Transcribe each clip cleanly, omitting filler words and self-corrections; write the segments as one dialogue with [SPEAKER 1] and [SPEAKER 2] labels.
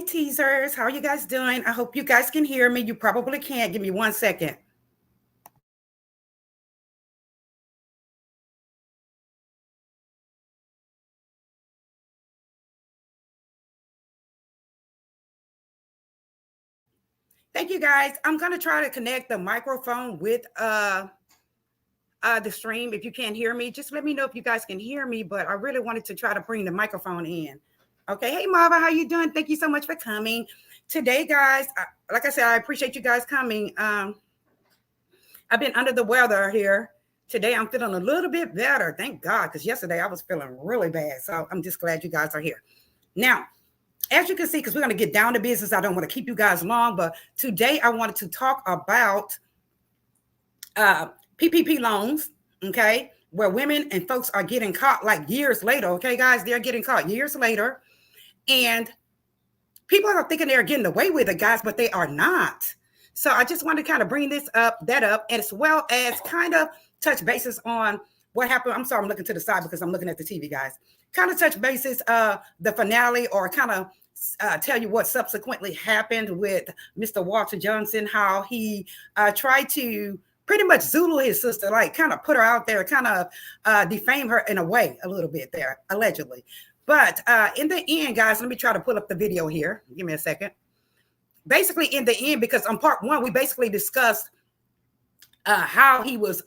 [SPEAKER 1] teasers. How are you guys doing? I hope you guys can hear me. You probably can't. Give me 1 second. Thank you guys. I'm going to try to connect the microphone with the stream. If you can't hear me, just let me know if you guys can hear me, but I really wanted to try to bring the microphone in. Okay. Hey, Marva, how you doing? Thank you so much for coming. Today, guys, like I said, I appreciate you guys coming. I've been under the weather here. Today, I'm feeling a little bit better. Thank God, because yesterday I was feeling really bad. So I'm just glad you guys are here. Now, as you can see, because we're going to get down to business, I don't want to keep you guys long, but today I wanted to talk about PPP loans, okay, where women and folks are getting caught like years later, okay, guys, they're getting caught years later, and people are thinking they're getting away with it, guys, but they are not. So I just want to kind of bring that up, as well as kind of touch bases on what happened. I'm sorry, I'm looking to the side because I'm looking at the TV, guys. Kind of touch bases, the finale, or kind of tell you what subsequently happened with Mr. Walter Johnson, how he tried to pretty much Zulu his sister, like kind of put her out there, kind of defame her in a way a little bit there, allegedly. But in the end, guys, let me try to pull up the video here. Give me a second. Basically, in the end, because on part one, we basically discussed how he was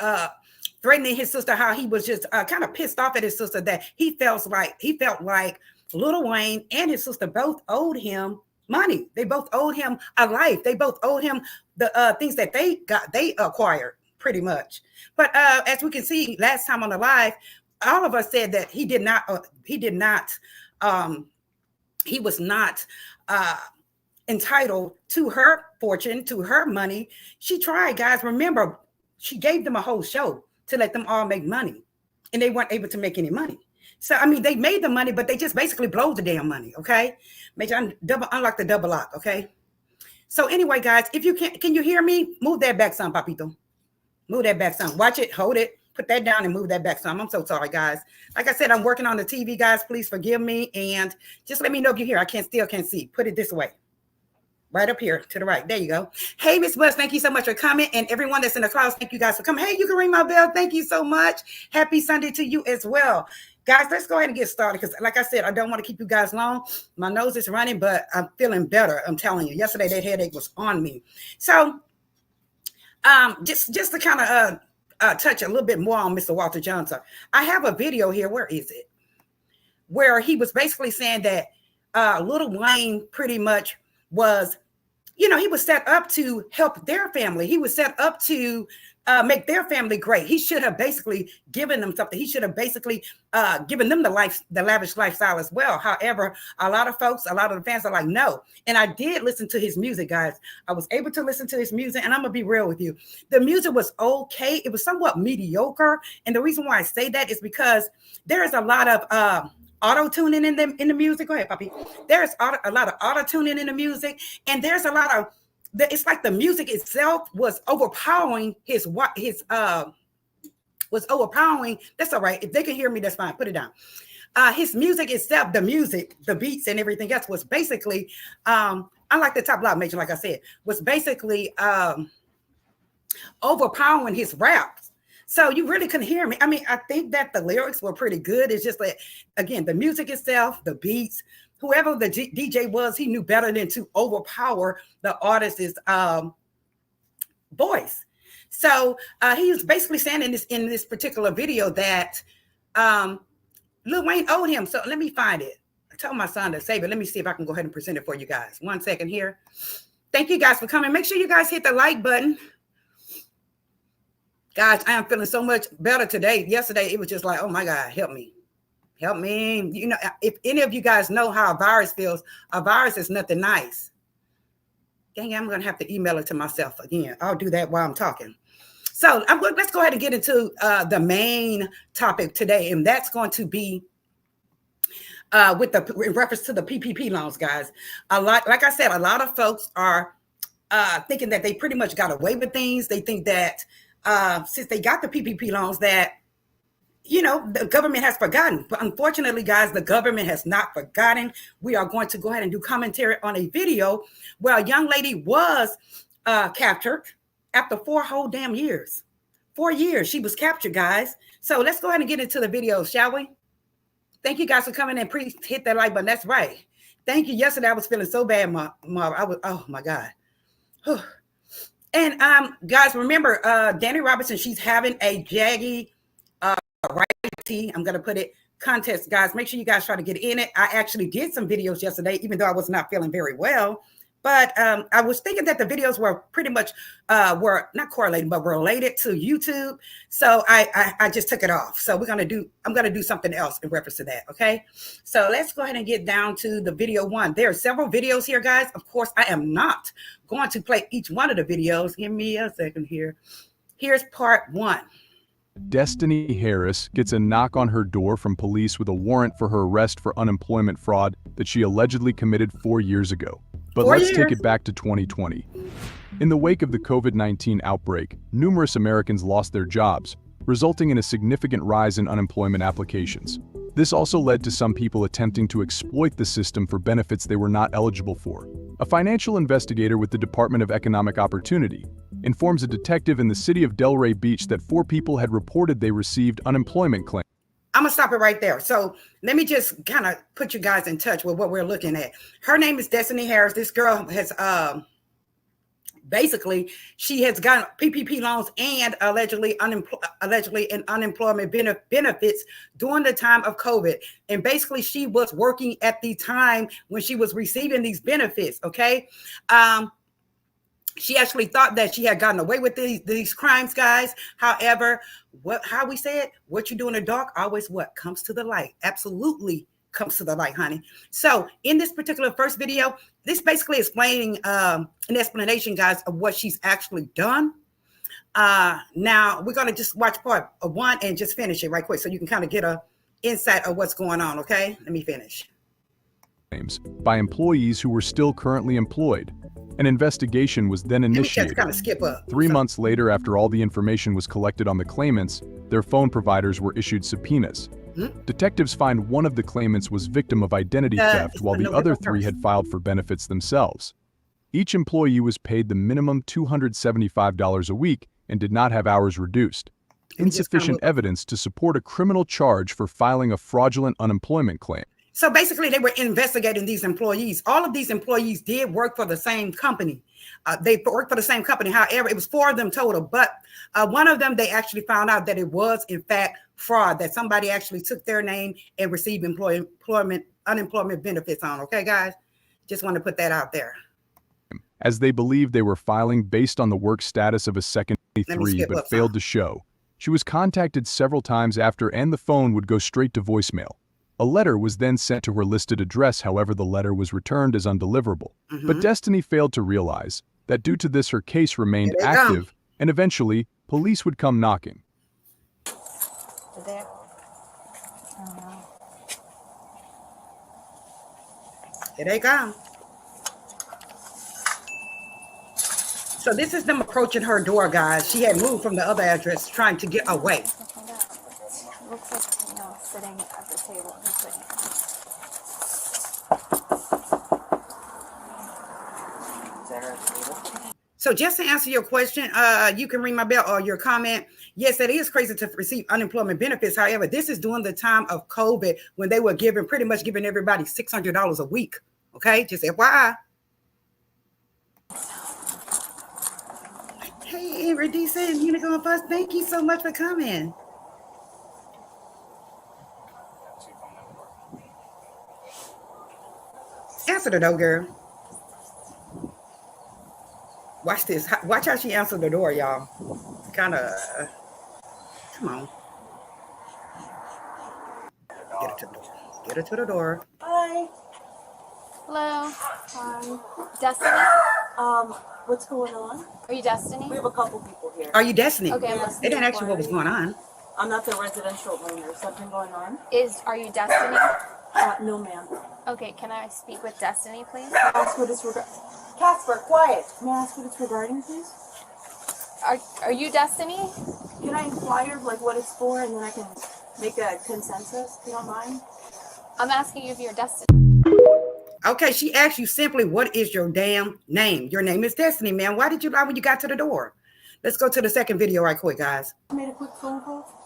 [SPEAKER 1] threatening his sister, how he was just kind of pissed off at his sister, that he felt like Lil Wayne and his sister both owed him money. They both owed him a life. They both owed him the things that they acquired, pretty much. But as we can see last time on the live, all of us said that he was not entitled to her fortune, to her money. She tried, guys. Remember, she gave them a whole show to let them all make money, and they weren't able to make any money. So, I mean, they made the money, but they just basically blow the damn money, okay? Make sure unlock the double lock, okay? So anyway, guys, if you can you hear me? Move that back some, Papito. Move that back some. Watch it, hold it, put that down and move that back some. I'm so sorry, guys. Like I said, I'm working on the TV, guys. Please forgive me, and just let me know if you hear. I still can't see. Put it this way. Right up here to the right. There you go. Hey, Miss Buzz, thank you so much for coming. And everyone that's in the class, thank you guys for coming. Hey, you can ring my bell. Thank you so much. Happy Sunday to you as well. Guys, let's go ahead and get started, because like I said, I don't want to keep you guys long. My nose is running, but I'm feeling better. I'm telling you. Yesterday, that headache was on me. So just to kind of touch a little bit more on Mr. Walter Johnson, I have a video here. Where is it? Where he was basically saying that Lil Wayne pretty much was, he was set up to help their family. He was set up to make their family great. He should have basically given them something. He should have basically given them the lavish lifestyle as well. However, a lot of the fans are like, no. And I did listen to his music, guys. I was able to listen to his music, and I'm gonna be real with you. The music was okay. It was somewhat mediocre. And the reason why I say that is because there is a lot of auto-tuning in the music. Go ahead, Poppy. There's a lot of auto-tuning in the music, and there's a lot of it's like the music itself was overpowering was overpowering. That's all right. If they can hear me, that's fine. Put it down. His music itself, the beats and everything else was basically, unlike the top block major, like I said, was basically overpowering his raps. So you really couldn't hear me. I mean, I think that the lyrics were pretty good. It's just that, again, the music itself, the beats, whoever the DJ was, he knew better than to overpower the artist's voice. So he was basically saying in this particular video that Lil Wayne owed him. So let me find it. I told my son to save it. Let me see if I can go ahead and present it for you guys. 1 second here. Thank you guys for coming. Make sure you guys hit the like button. Guys, I am feeling so much better today. Yesterday, it was just like, oh my God, help me. Help me. If any of you guys know how a virus feels, a virus is nothing nice. Dang, I'm going to have to email it to myself again. I'll do that while I'm talking. So let's go ahead and get into the main topic today. And that's going to be in reference to the PPP loans, guys. Like I said, a lot of folks are thinking that they pretty much got away with things. They think that since they got the PPP loans, that you know, the government has forgotten. But unfortunately, guys, the government has not forgotten. We are going to go ahead and do commentary on a video where a young lady was captured after 4 whole damn years. 4 years she was captured, guys. So let's go ahead and get into the video, shall we? Thank you guys for coming in. Please hit that like button. That's right. Thank you. Yesterday I was feeling so bad, Marv. I was, oh my God. And guys, remember Danny Robertson, she's having a Jaggy right. I'm going to put it contest, guys. Make sure you guys try to get in it. I actually did some videos yesterday, even though I was not feeling very well. But I was thinking that the videos were pretty much were not correlated, but related to YouTube. So I just took it off. So I'm going to do something else in reference to that. Okay. So let's go ahead and get down to the video one. There are several videos here, guys. Of course, I am not going to play each one of the videos. Give me a second here. Here's part one.
[SPEAKER 2] Destiny Harris gets a knock on her door from police with a warrant for her arrest for unemployment fraud that she allegedly committed 4 years ago. But let's take it back to 2020. In the wake of the COVID-19 outbreak, numerous Americans lost their jobs, resulting in a significant rise in unemployment applications. This also led to some people attempting to exploit the system for benefits they were not eligible for. A financial investigator with the Department of Economic Opportunity informs a detective in the city of Delray Beach that 4 people had reported they received unemployment claims.
[SPEAKER 1] I'm gonna stop it right there. So let me just kind of put you guys in touch with what we're looking at. Her name is Destiny Harris. This girl has basically she has gotten PPP loans and allegedly in unemployment benefits during the time of COVID. And basically she was working at the time when she was receiving these benefits. Okay. She actually thought that she had gotten away with these crimes, guys. However, how we say it, what you do in the dark always what comes to the light. Absolutely comes to the light, honey. So in this particular first video, this basically explaining an explanation, guys, of what she's actually done. Now we're gonna just watch part one and just finish it right quick so you can kind of get a insight of what's going on. Okay, let me finish.
[SPEAKER 2] By employees who were still currently employed. An investigation was then initiated.
[SPEAKER 1] Kind of skip up.
[SPEAKER 2] 3 months later, after all the information was collected on the claimants, their phone providers were issued subpoenas. Detectives find one of the claimants was victim of identity theft, while the other 3 had filed for benefits themselves. Each employee was paid the minimum $275 a week and did not have hours reduced. Insufficient evidence to support a criminal charge for filing a fraudulent unemployment claim.
[SPEAKER 1] So basically, they were investigating these employees. All of these employees did work for the same company. They worked for the same company. However, it was 4 of them total. But one of them, they actually found out that it was, in fact, fraud, that somebody actually took their name and received unemployment benefits on. Okay, guys? Just want to put that out there.
[SPEAKER 2] As they believed they were filing based on the work status of a second 3, but failed to show. She was contacted several times after, and the phone would go straight to voicemail. A letter was then sent to her listed address, however the letter was returned as undeliverable. But Destiny failed to realize that due to this her case remained active, and eventually, police would come knocking.
[SPEAKER 1] Here they come. So this is them approaching her door, guys. She had moved from the other address trying to get away.
[SPEAKER 3] Looks like sitting at the table.
[SPEAKER 1] So just to answer your question, you can ring my bell or your comment. Yes, it is crazy to receive unemployment benefits. However, this is during the time of COVID when they were pretty much giving everybody $600 a week. Okay, just FYI. Hey, Amber Decent, Unicorn Fuss, thank you so much for coming. Answer the door, girl. Watch this. Watch how she answered the door, y'all. Kind of. Come on. Get her to the door. Get her to the door.
[SPEAKER 3] Hi. Hello. Hi. Destiny?
[SPEAKER 4] What's going on?
[SPEAKER 3] Are you Destiny?
[SPEAKER 4] We have a couple people here.
[SPEAKER 1] Are you Destiny?
[SPEAKER 3] Okay.
[SPEAKER 4] Yes.
[SPEAKER 1] They didn't ask you what was going on.
[SPEAKER 4] I'm not the residential owner. Something going on?
[SPEAKER 3] Are you Destiny?
[SPEAKER 4] No, ma'am.
[SPEAKER 3] Okay, can I speak with Destiny, please?
[SPEAKER 4] Ask what it's regarding. Casper, quiet. May I ask what it's regarding, please?
[SPEAKER 3] Are you Destiny?
[SPEAKER 4] Can I inquire like what it's for, and then I can make a consensus, if you don't mind?
[SPEAKER 3] I'm asking you if you're Destiny.
[SPEAKER 1] Okay, she asked you simply, what is your damn name? Your name is Destiny, man. Why did you lie when you got to the door? Let's go to the second video right quick, guys.
[SPEAKER 4] I made a quick phone call.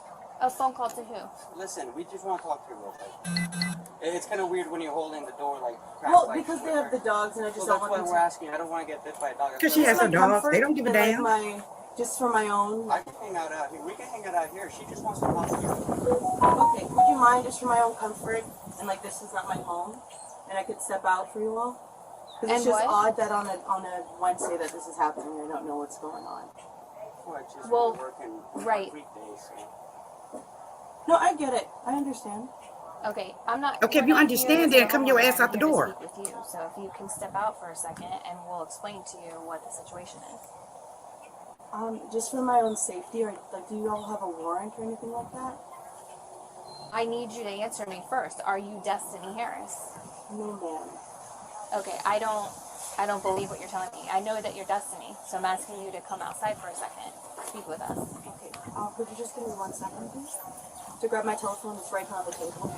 [SPEAKER 3] A phone call to who?
[SPEAKER 5] Listen, we just want to talk to you real quick. It's kind of weird when you're holding the door like.
[SPEAKER 4] Well, because they have the dogs, and I just
[SPEAKER 5] Well,
[SPEAKER 4] don't
[SPEAKER 5] that's why
[SPEAKER 4] want
[SPEAKER 5] we're asking. I don't want to get bit by a dog.
[SPEAKER 1] Because she has her dogs. They don't give a damn.
[SPEAKER 4] Just for my own.
[SPEAKER 5] I can hang out here. We can hang out here. She just wants to talk to you.
[SPEAKER 4] Okay, would you mind just for my own comfort? And like, this is not my home, and I could step out for you all. Because it's just odd that on a Wednesday that this is happening. I don't know what's going on.
[SPEAKER 5] Well, it's just
[SPEAKER 3] Well,
[SPEAKER 5] working
[SPEAKER 3] right.
[SPEAKER 5] weekdays. So.
[SPEAKER 4] No, I get it. I understand.
[SPEAKER 3] Okay, I'm not.
[SPEAKER 1] Okay, if you understand, then come your ass out the door.
[SPEAKER 3] With you, so if you can step out for a second, and we'll explain to you what the situation is.
[SPEAKER 4] Just for my own safety, or like, do you all have a warrant or anything like that?
[SPEAKER 3] I need you to answer me first. Are you Destiny Harris?
[SPEAKER 4] No, ma'am.
[SPEAKER 3] Okay, I don't believe what you're telling me. I know that you're Destiny, so I'm asking you to come outside for a second, speak with us.
[SPEAKER 4] Okay. Could you just give me 1 second, please? To grab my telephone, it's right on the table.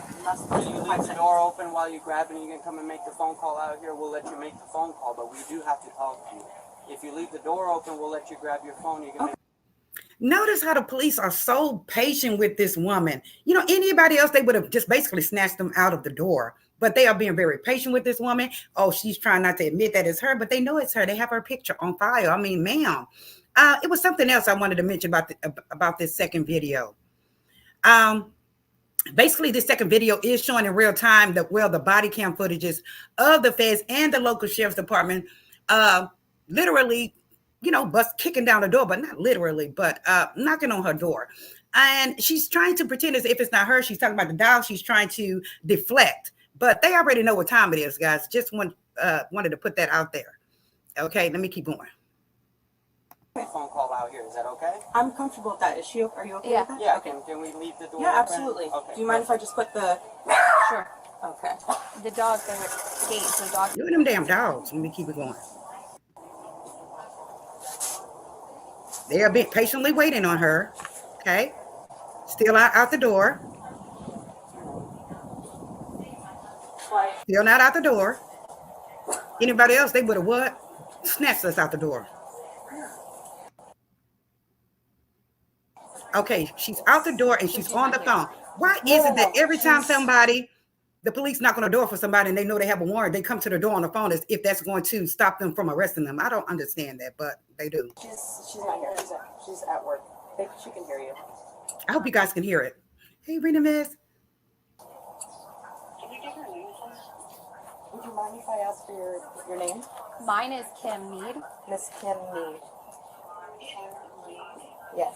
[SPEAKER 5] Can you leave the door open while you grab it and you can come and make the phone call out here? We'll let you make the phone call, but we do have to talk to you. If you leave the door open, we'll let you grab your phone. You can.
[SPEAKER 1] Notice how the police are so patient with this woman. You know, anybody else, they would have just basically snatched them out of the door. But they are being very patient with this woman. Oh, she's trying not to admit that it's her, but they know it's her. They have her picture on file. I mean, ma'am. It was something else I wanted to mention about this second video. Basically, this second video is showing in real time the body cam footages of the feds and the local sheriff's department literally, kicking down the door, but not literally, but knocking on her door. And she's trying to pretend as if it's not her. She's talking about the dog. She's trying to deflect, but they already know what time it is, guys. Just wanted to put that out there. Okay, let me keep going.
[SPEAKER 5] Phone call out here. Is that okay?
[SPEAKER 4] I'm comfortable with that. Are you okay with that?
[SPEAKER 5] Yeah.
[SPEAKER 4] Okay.
[SPEAKER 5] Can we leave the door
[SPEAKER 4] Yeah,
[SPEAKER 5] open?
[SPEAKER 4] absolutely.
[SPEAKER 5] Okay.
[SPEAKER 4] Do you mind if I just put the...
[SPEAKER 3] Sure.
[SPEAKER 4] Okay.
[SPEAKER 3] The dog, the gate, the dog.
[SPEAKER 1] Look at them damn dogs. Let me keep it going. They are patiently waiting on her. Okay. Still out the door. Still not out the door. Anybody else, they would have what? Snatched us out the door. Okay, she's out the door and she's on the phone. Why is it that every time the police knock on the door for somebody and they know they have a warrant, they come to the door on the phone as if that's going to stop them from arresting them? I don't understand that, but they do.
[SPEAKER 4] She's not here. She's at work. Maybe she can hear you.
[SPEAKER 1] I hope you guys can hear it. Hey, Rena, miss.
[SPEAKER 4] Can you give her name, please? Would you mind if I ask for your name?
[SPEAKER 3] Mine is Kim Mead.
[SPEAKER 4] Miss Kim Mead. Yes.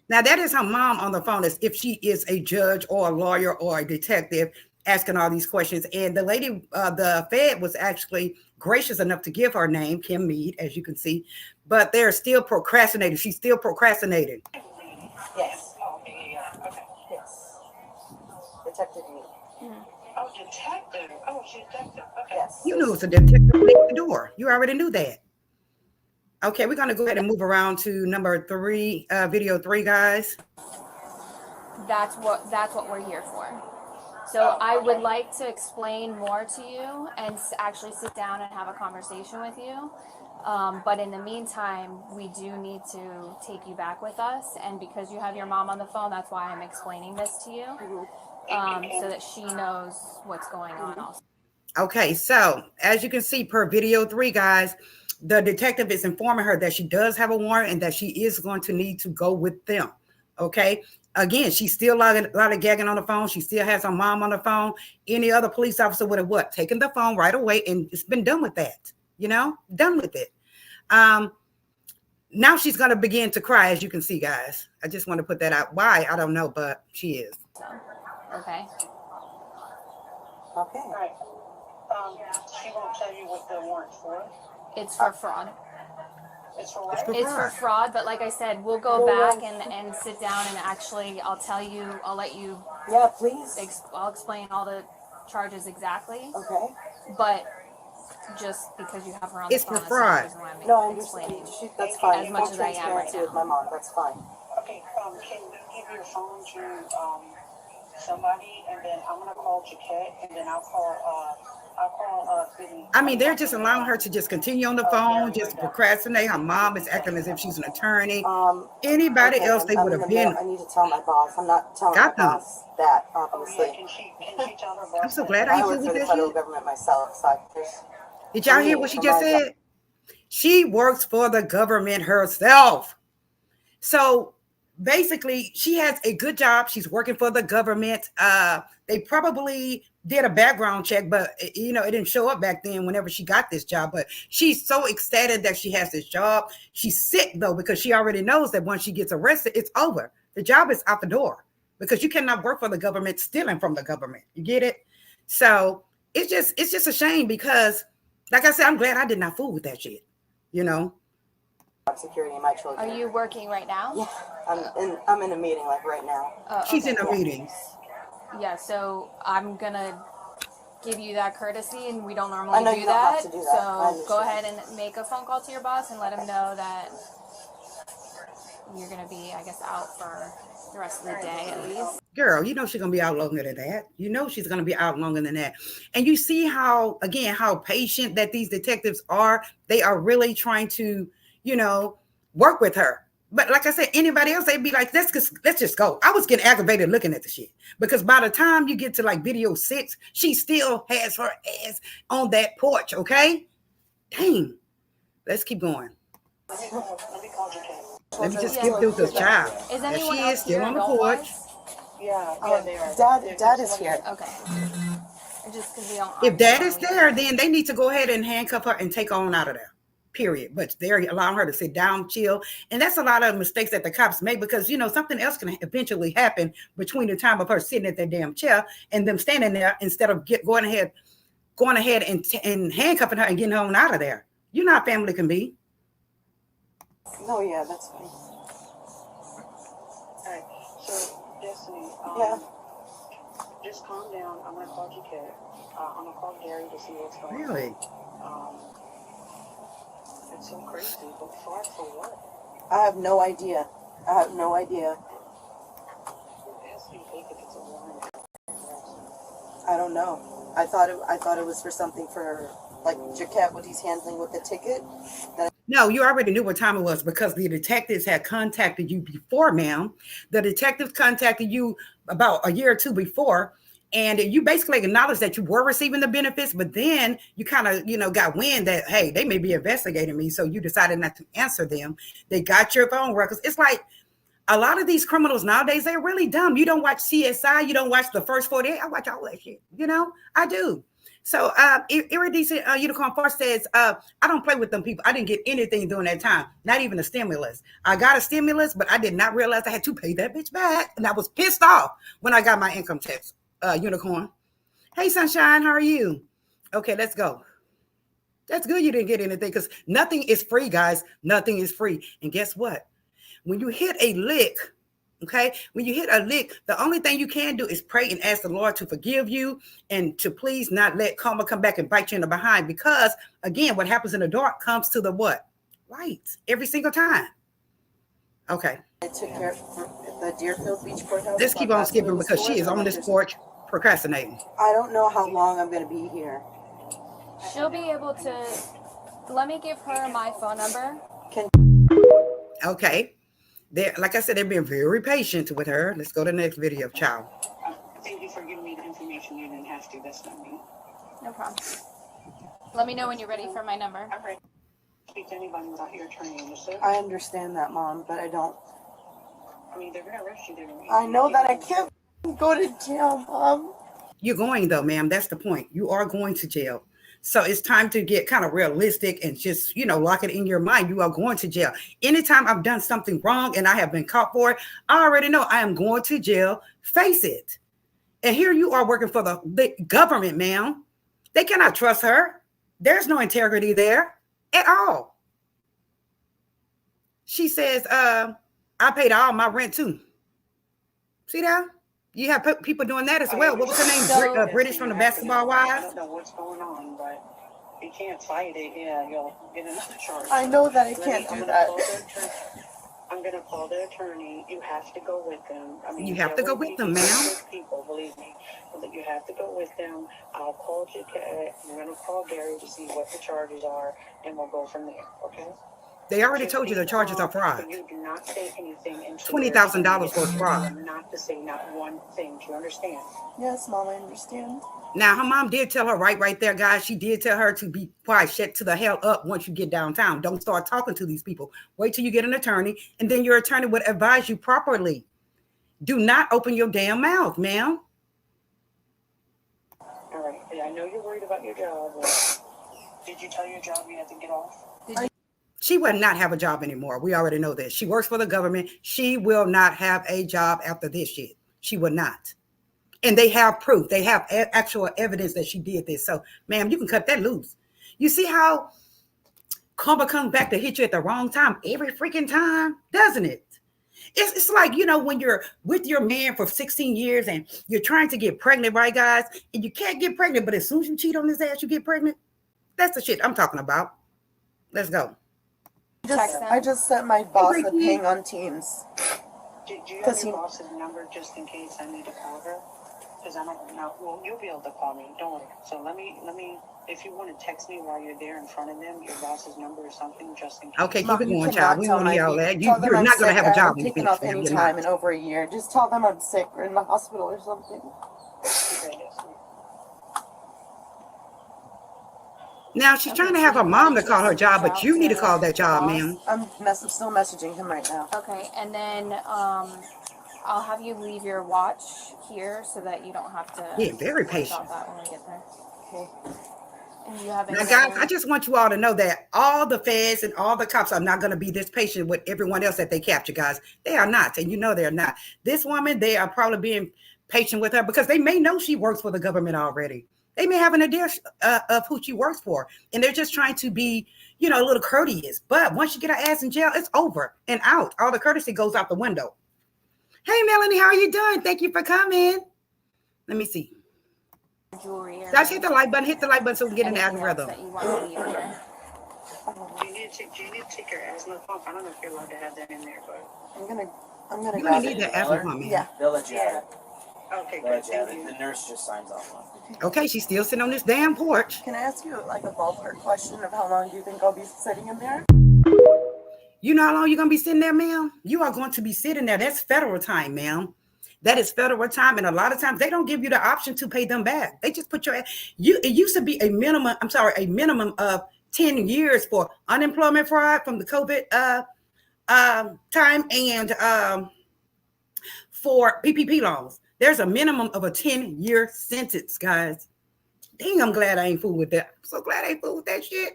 [SPEAKER 1] Now, that is her mom on the phone, as if she is a judge or a lawyer or a detective asking all these questions. And the lady, the Fed was actually gracious enough to give her name, Kim Mead, as you can see, but they're still procrastinating. She's still procrastinating.
[SPEAKER 4] Yes. Yes. Detective Mead.
[SPEAKER 6] Oh, detective. Oh, she's detective. Okay.
[SPEAKER 4] Yes.
[SPEAKER 1] You knew it was a detective at the door. You already knew that. Okay, we're going to go ahead and move around to number 3, video 3, guys.
[SPEAKER 3] That's what we're here for. So I would like to explain more to you and actually sit down and have a conversation with you. But in the meantime, we do need to take you back with us. And because you have your mom on the phone, that's why I'm explaining this to you, so that she knows what's going on also.
[SPEAKER 1] Okay, so as you can see per video 3, guys, the detective is informing her that she does have a warrant and that she is going to need to go with them. Okay. Again, she's still lollygagging on the phone. She still has her mom on the phone. Any other police officer would have taken the phone right away, and it's been done with that, done with it. Now she's going to begin to cry, as you can see, guys. I just want to put that out. Why? I don't know, but she is.
[SPEAKER 3] So, okay.
[SPEAKER 4] Okay.
[SPEAKER 6] Right. She won't tell you what the warrant's for.
[SPEAKER 3] It's for fraud.
[SPEAKER 6] It's for what?
[SPEAKER 3] It's for fraud, but like I said, we'll go back and sit down and actually, I'll let you.
[SPEAKER 4] Yeah, please.
[SPEAKER 3] I'll explain all the charges exactly.
[SPEAKER 4] Okay.
[SPEAKER 3] But just because you have her on the
[SPEAKER 1] It's
[SPEAKER 3] phone,
[SPEAKER 1] for fraud.
[SPEAKER 4] No, I understand. That's fine.
[SPEAKER 3] As much as I am right
[SPEAKER 4] Transparency with
[SPEAKER 3] now.
[SPEAKER 4] my mom. That's fine.
[SPEAKER 6] Okay. Can give your phone to somebody, and then I'm gonna call Jaquette, and then I'll call Biddy.
[SPEAKER 1] I mean, they're just allowing her to just continue on the phone, just procrastinate. Her mom is acting as if she's an attorney. Anybody else, they would have been.
[SPEAKER 4] I need to tell my boss. I'm not telling my boss that, obviously.
[SPEAKER 6] Can she tell her boss?
[SPEAKER 1] I'm so glad I
[SPEAKER 4] work
[SPEAKER 1] did
[SPEAKER 4] for the
[SPEAKER 1] that
[SPEAKER 4] federal
[SPEAKER 1] shit.
[SPEAKER 4] government myself, so
[SPEAKER 1] Did y'all hear what she just said? She works for the government herself. So basically, she has a good job. She's working for the government. They probably did a background check, but it didn't show up back then whenever she got this job. But she's so ecstatic that she has this job. She's sick though, because she already knows that once she gets arrested, it's over. The job is out the door, because you cannot work for the government stealing from the government. You get it? So it's just a shame, because like I said, I'm glad I did not fool with that shit.
[SPEAKER 4] Security of my children.
[SPEAKER 3] Are you working right now?
[SPEAKER 4] Yeah, I'm in a meeting like right now.
[SPEAKER 1] She's in a meeting.
[SPEAKER 3] Yeah, so I'm gonna give you that courtesy, and we don't normally
[SPEAKER 4] I know
[SPEAKER 3] do
[SPEAKER 4] you don't
[SPEAKER 3] that.
[SPEAKER 4] have to do that.
[SPEAKER 3] So go ahead and make a phone call to your boss and let him know that you're gonna be, I guess, out for the rest of the day at least.
[SPEAKER 1] Girl, she's gonna be out longer than that. She's gonna be out longer than that. And you see how patient that these detectives are. They are really trying to, work with her. But like I said, anybody else, they'd be like, let's just go. I was getting aggravated looking at the shit, because by the time you get to like video 6, she still has her ass on that porch. Okay, dang. Let's keep going.
[SPEAKER 6] Let me call Jaquette.
[SPEAKER 1] Let me just skip through this child.
[SPEAKER 3] Is
[SPEAKER 1] There
[SPEAKER 3] anyone
[SPEAKER 1] she
[SPEAKER 3] else
[SPEAKER 1] is, still
[SPEAKER 3] here
[SPEAKER 1] on the
[SPEAKER 3] adult-wise?
[SPEAKER 1] porch.
[SPEAKER 6] Yeah, they are.
[SPEAKER 4] Dad is here.
[SPEAKER 3] Okay. Just because we don't.
[SPEAKER 1] If dad is there, then they need to go ahead and handcuff her and take her on out of there. Period. But they're allowing her to sit down, chill. And that's a lot of mistakes that the cops make, because, something else can eventually happen between the time of her sitting at that damn chair and them standing there, instead of going ahead and handcuffing her and getting her on out of there. You know how family can be.
[SPEAKER 4] No, yeah, that's fine.
[SPEAKER 6] Alright, so Destiny,
[SPEAKER 4] Yeah.
[SPEAKER 6] just calm down. I'm gonna call Jaquette. I'm gonna call Gary to see what's going on.
[SPEAKER 1] Really?
[SPEAKER 6] It's so crazy, but for what?
[SPEAKER 4] I have no idea. I don't know. I thought it was for something for like Jaquette, what he's handling with the ticket.
[SPEAKER 1] No, you already knew what time it was, because the detectives had contacted you before, ma'am. The detectives contacted you about a year or two before, and you basically acknowledged that you were receiving the benefits, but then you kind of, got wind that, hey, they may be investigating me, so you decided not to answer them. They got your phone records. It's like a lot of these criminals nowadays, they're really dumb. You don't watch CSI, you don't watch the first 48. I watch all that shit, I do. So Iridescent Unicorn Force says, I don't play with them people. I didn't get anything during that time, not even a stimulus. I got a stimulus, but I did not realize I had to pay that bitch back. And I was pissed off when I got my income tax, Unicorn. Hey, Sunshine, how are you? Okay, let's go. That's good you didn't get anything, because nothing is free, guys. Nothing is free. And guess what? When you hit a lick, the only thing you can do is pray and ask the Lord to forgive you, and to please not let karma come back and bite you in the behind, because again, what happens in the dark comes to the what? Light every single time. Okay.
[SPEAKER 4] I took care of the Deerfield Beach Courthouse.
[SPEAKER 1] Let's keep on skipping, because she is on this porch procrastinating.
[SPEAKER 4] I don't know how long I'm going to be here.
[SPEAKER 3] She'll be able to. Let me give her my phone number.
[SPEAKER 1] Okay. Like I said, they're being very patient with her. Let's go to the next video, child.
[SPEAKER 6] Thank you for giving me the information. You didn't have to. That's not me.
[SPEAKER 3] No problem. Let me know when you're ready for my number.
[SPEAKER 6] I'm ready to speak to anybody without your attorney, understood?
[SPEAKER 4] I understand that, Mom, but I don't.
[SPEAKER 6] I mean, they're going to arrest you.
[SPEAKER 4] I know that I can't go to jail, Mom.
[SPEAKER 1] You're going, though, ma'am. That's the point. You are going to jail. So it's time to get kind of realistic and just, lock it in your mind. You are going to jail. Anytime I've done something wrong and I have been caught for it, I already know I am going to jail. Face it. And here you are working for the government, ma'am. They cannot trust her. There's no integrity there at all. She says, I paid all my rent too. See that? You have people doing that as well. What was her name? British from the Basketball Wives?
[SPEAKER 6] I don't know what's going on, but you can't fight it. Yeah, you'll get another charge.
[SPEAKER 4] I know that I can't do that.
[SPEAKER 6] I'm gonna call the attorney. You have to go with them. I mean,
[SPEAKER 1] You have to go with them, ma'am.
[SPEAKER 6] People, believe me, but you have to go with them. I'll call Jacket. I'm gonna call Gary to see what the charges are, and we'll go from there. Okay?
[SPEAKER 1] They already told you the charges are fraud.
[SPEAKER 6] You do not say anything.
[SPEAKER 1] $20,000 for fraud.
[SPEAKER 6] Not to say not one thing. Do you understand?
[SPEAKER 4] Yes, Mom, I understand.
[SPEAKER 1] Now, her mom did tell her right there, guys. She did tell her to be quiet, shut to the hell up once you get downtown. Don't start talking to these people. Wait till you get an attorney, and then your attorney would advise you properly. Do not open your damn mouth, ma'am.
[SPEAKER 6] All right. I know you're worried about your job. Did you tell your job you had to get off?
[SPEAKER 1] She will not have a job anymore. We already know this. She works for the government. She will not have a job after this shit. She will not. And they have proof. They have actual evidence that she did this. So, ma'am, you can cut that loose. You see how karma comes back to hit you at the wrong time every freaking time, doesn't it? It's like, you know, when you're with your man for 16 years and you're trying to get pregnant, right, guys? And you can't get pregnant, but as soon as you cheat on his ass, you get pregnant. That's the shit I'm talking about. Let's go.
[SPEAKER 4] I just sent my boss a ping on Teams.
[SPEAKER 6] Do you have your boss's number just in case I need to call her? Because I don't know. Well, you'll be able to call me. Don't worry. So let me. If you want to text me while you're there in front of them, your boss's number or something, just in case.
[SPEAKER 1] Okay, keep it going, child. We want to hear all that. You're not going to have a job.
[SPEAKER 4] I'm taking off any time in over a year. Just tell them I'm sick or in the hospital or something.
[SPEAKER 1] Now, she's trying to have her mom to call her job, but you need to call that job, ma'am.
[SPEAKER 4] I'm still messaging him right now.
[SPEAKER 3] Okay, and then I'll have you leave your watch here so that you don't have to.
[SPEAKER 1] Yeah, very patient.
[SPEAKER 3] About that when we get there. Okay. And you have.
[SPEAKER 1] Now, guys, I just want you all to know that all the feds and all the cops are not going to be this patient with everyone else that they capture, guys. They are not, and you know they're not. This woman, they are probably being patient with her because they may know she works for the government already. They may have an idea of who she works for, and they're just trying to be, you know, a little courteous. But once you get her ass in jail, it's over and out. All the courtesy goes out the window. Hey, Melanie, how are you doing? Thank you for coming. Let me see.
[SPEAKER 3] Jewelry.
[SPEAKER 1] Guys, hit the like button. Hit the like button so we can get in the algorithm.
[SPEAKER 3] That you want to leave here.
[SPEAKER 6] Do you need to take your asthma pump? I don't know if you're allowed to have that in there, but
[SPEAKER 4] I'm gonna
[SPEAKER 1] You're
[SPEAKER 4] grab
[SPEAKER 1] going to need
[SPEAKER 4] it.
[SPEAKER 1] that asthma pump, man.
[SPEAKER 4] Yeah.
[SPEAKER 5] They'll let you have it.
[SPEAKER 6] okay,
[SPEAKER 5] They'll
[SPEAKER 6] good.
[SPEAKER 5] let you have
[SPEAKER 6] Thank
[SPEAKER 5] it.
[SPEAKER 6] you.
[SPEAKER 5] The nurse just signs off on it.
[SPEAKER 1] Okay, she's still sitting on this damn porch.
[SPEAKER 4] Can I ask you like a ballpark question of how long do you think I'll be sitting in there?
[SPEAKER 1] You know how long you're going to be sitting there, ma'am? You are going to be sitting there. That's federal time, ma'am. That is federal time. And a lot of times they don't give you the option to pay them back. They just put it used to be a minimum of 10 years for unemployment fraud from the COVID time and for PPP loans. There's a minimum of a 10-year sentence, guys. Dang, I'm glad I ain't fooled with that. I'm so glad I ain't fooled with that shit.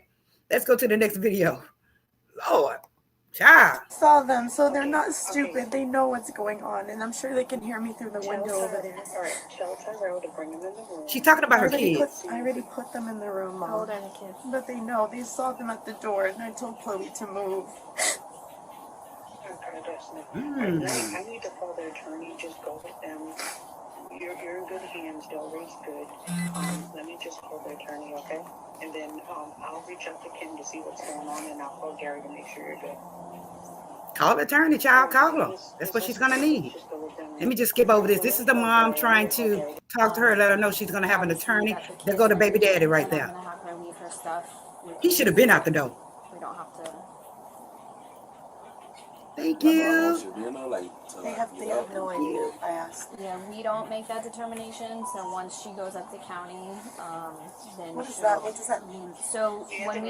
[SPEAKER 1] Let's go to the next video. Lord, child.
[SPEAKER 4] Saw them, so they're not stupid. They know what's going on, and I'm sure they can hear me through the window over there.
[SPEAKER 6] All right, tell Tyrell to bring them in the room.
[SPEAKER 1] She's talking about her kids.
[SPEAKER 4] I already put them in the room, Mom.
[SPEAKER 3] How old are the kids?
[SPEAKER 4] But they know. They saw them at the door, and I told Chloe to move.
[SPEAKER 6] I need to call the attorney. Just go with them. You're in good hands. Delray's good. Let me just call the attorney, okay? And then I'll reach out to Kim to see what's going on, and I'll call Gary to make sure you're good.
[SPEAKER 1] Call the attorney, child. Call her. That's what she's going to need. Let me just skip over this. This is the mom trying to talk to her, let her know she's going to have an attorney. They'll go to baby daddy right there.
[SPEAKER 3] I'm gonna have her leave her stuff.
[SPEAKER 1] He should have been out the door.
[SPEAKER 3] We don't have to.
[SPEAKER 1] Thank you.
[SPEAKER 4] They have no idea. I asked.
[SPEAKER 3] Yeah, we don't make that determination. So once she goes up to county, then
[SPEAKER 4] What is
[SPEAKER 3] she'll-
[SPEAKER 4] that? What does that mean?
[SPEAKER 3] So when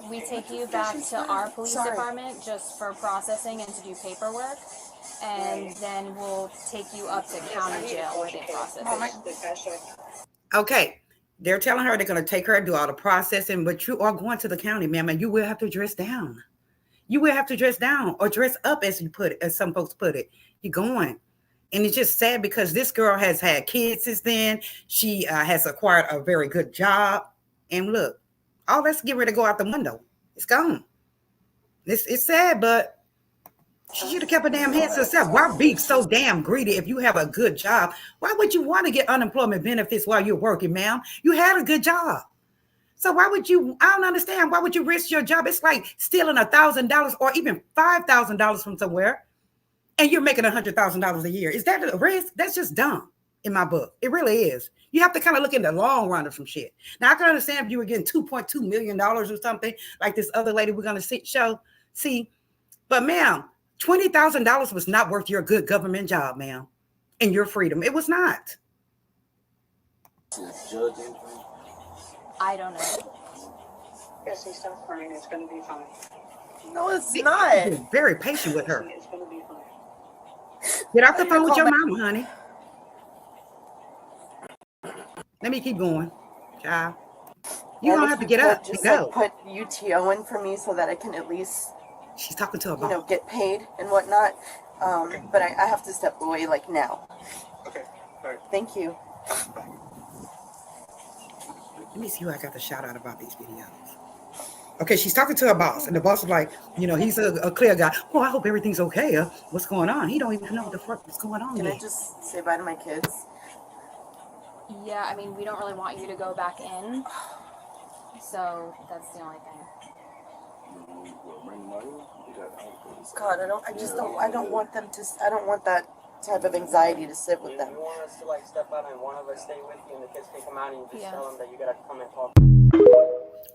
[SPEAKER 3] we take you back to our police department just for processing and to do paperwork, and then we'll take you up to county jail where they process it.
[SPEAKER 1] Okay. They're telling her they're going to take her and do all the processing, but you are going to the county, ma'am, and you will have to dress down. You will have to dress down or dress up, as you put it, as some folks put it. You're going. And it's just sad because this girl has had kids since then. She has acquired a very good job. And look, all that's getting ready to go out the window. It's gone. It's sad, but she should have kept her damn hands to herself. Why be so damn greedy if you have a good job? Why would you want to get unemployment benefits while you're working, ma'am? You had a good job. So why would you, I don't understand, why would you risk your job? It's like stealing $1,000 or even $5,000 from somewhere and you're making $100,000 a year. Is that a risk? That's just dumb in my book. It really is. You have to kind of look in the long run of some shit. Now I can understand if you were getting $2.2 million or something like this other lady we're going to see. But ma'am, $20,000 was not worth your good government job, ma'am, and your freedom. It was not.
[SPEAKER 3] I don't know.
[SPEAKER 6] Jesse, stop crying. It's going to be fine.
[SPEAKER 4] No, it's not.
[SPEAKER 1] You're very patient with her.
[SPEAKER 6] It's going to be fine.
[SPEAKER 1] Get off the phone with your mama, honey. Let me keep going, child. You don't have to get up and go.
[SPEAKER 4] Like, put UTO in for me so that I can at least,
[SPEAKER 1] She's talking to her boss.
[SPEAKER 4] get paid and whatnot. But I have to step away like now.
[SPEAKER 6] Okay. All right.
[SPEAKER 4] Thank you.
[SPEAKER 1] Let me see who I got the shout out about these videos. Okay, she's talking to her boss, and the boss is like, he's a clear guy. Oh, I hope everything's okay. What's going on? He don't even know what the fuck is going on.
[SPEAKER 4] Can I just say bye to my kids?
[SPEAKER 3] Yeah, I mean, we don't really want you to go back in. So that's the only thing.
[SPEAKER 4] God, I don't want them to, I don't want that type of anxiety to sit with
[SPEAKER 5] If
[SPEAKER 4] them.
[SPEAKER 5] you want us to like step out and one of us stay with you and the kids can come out and you just tell them that you gotta come and talk.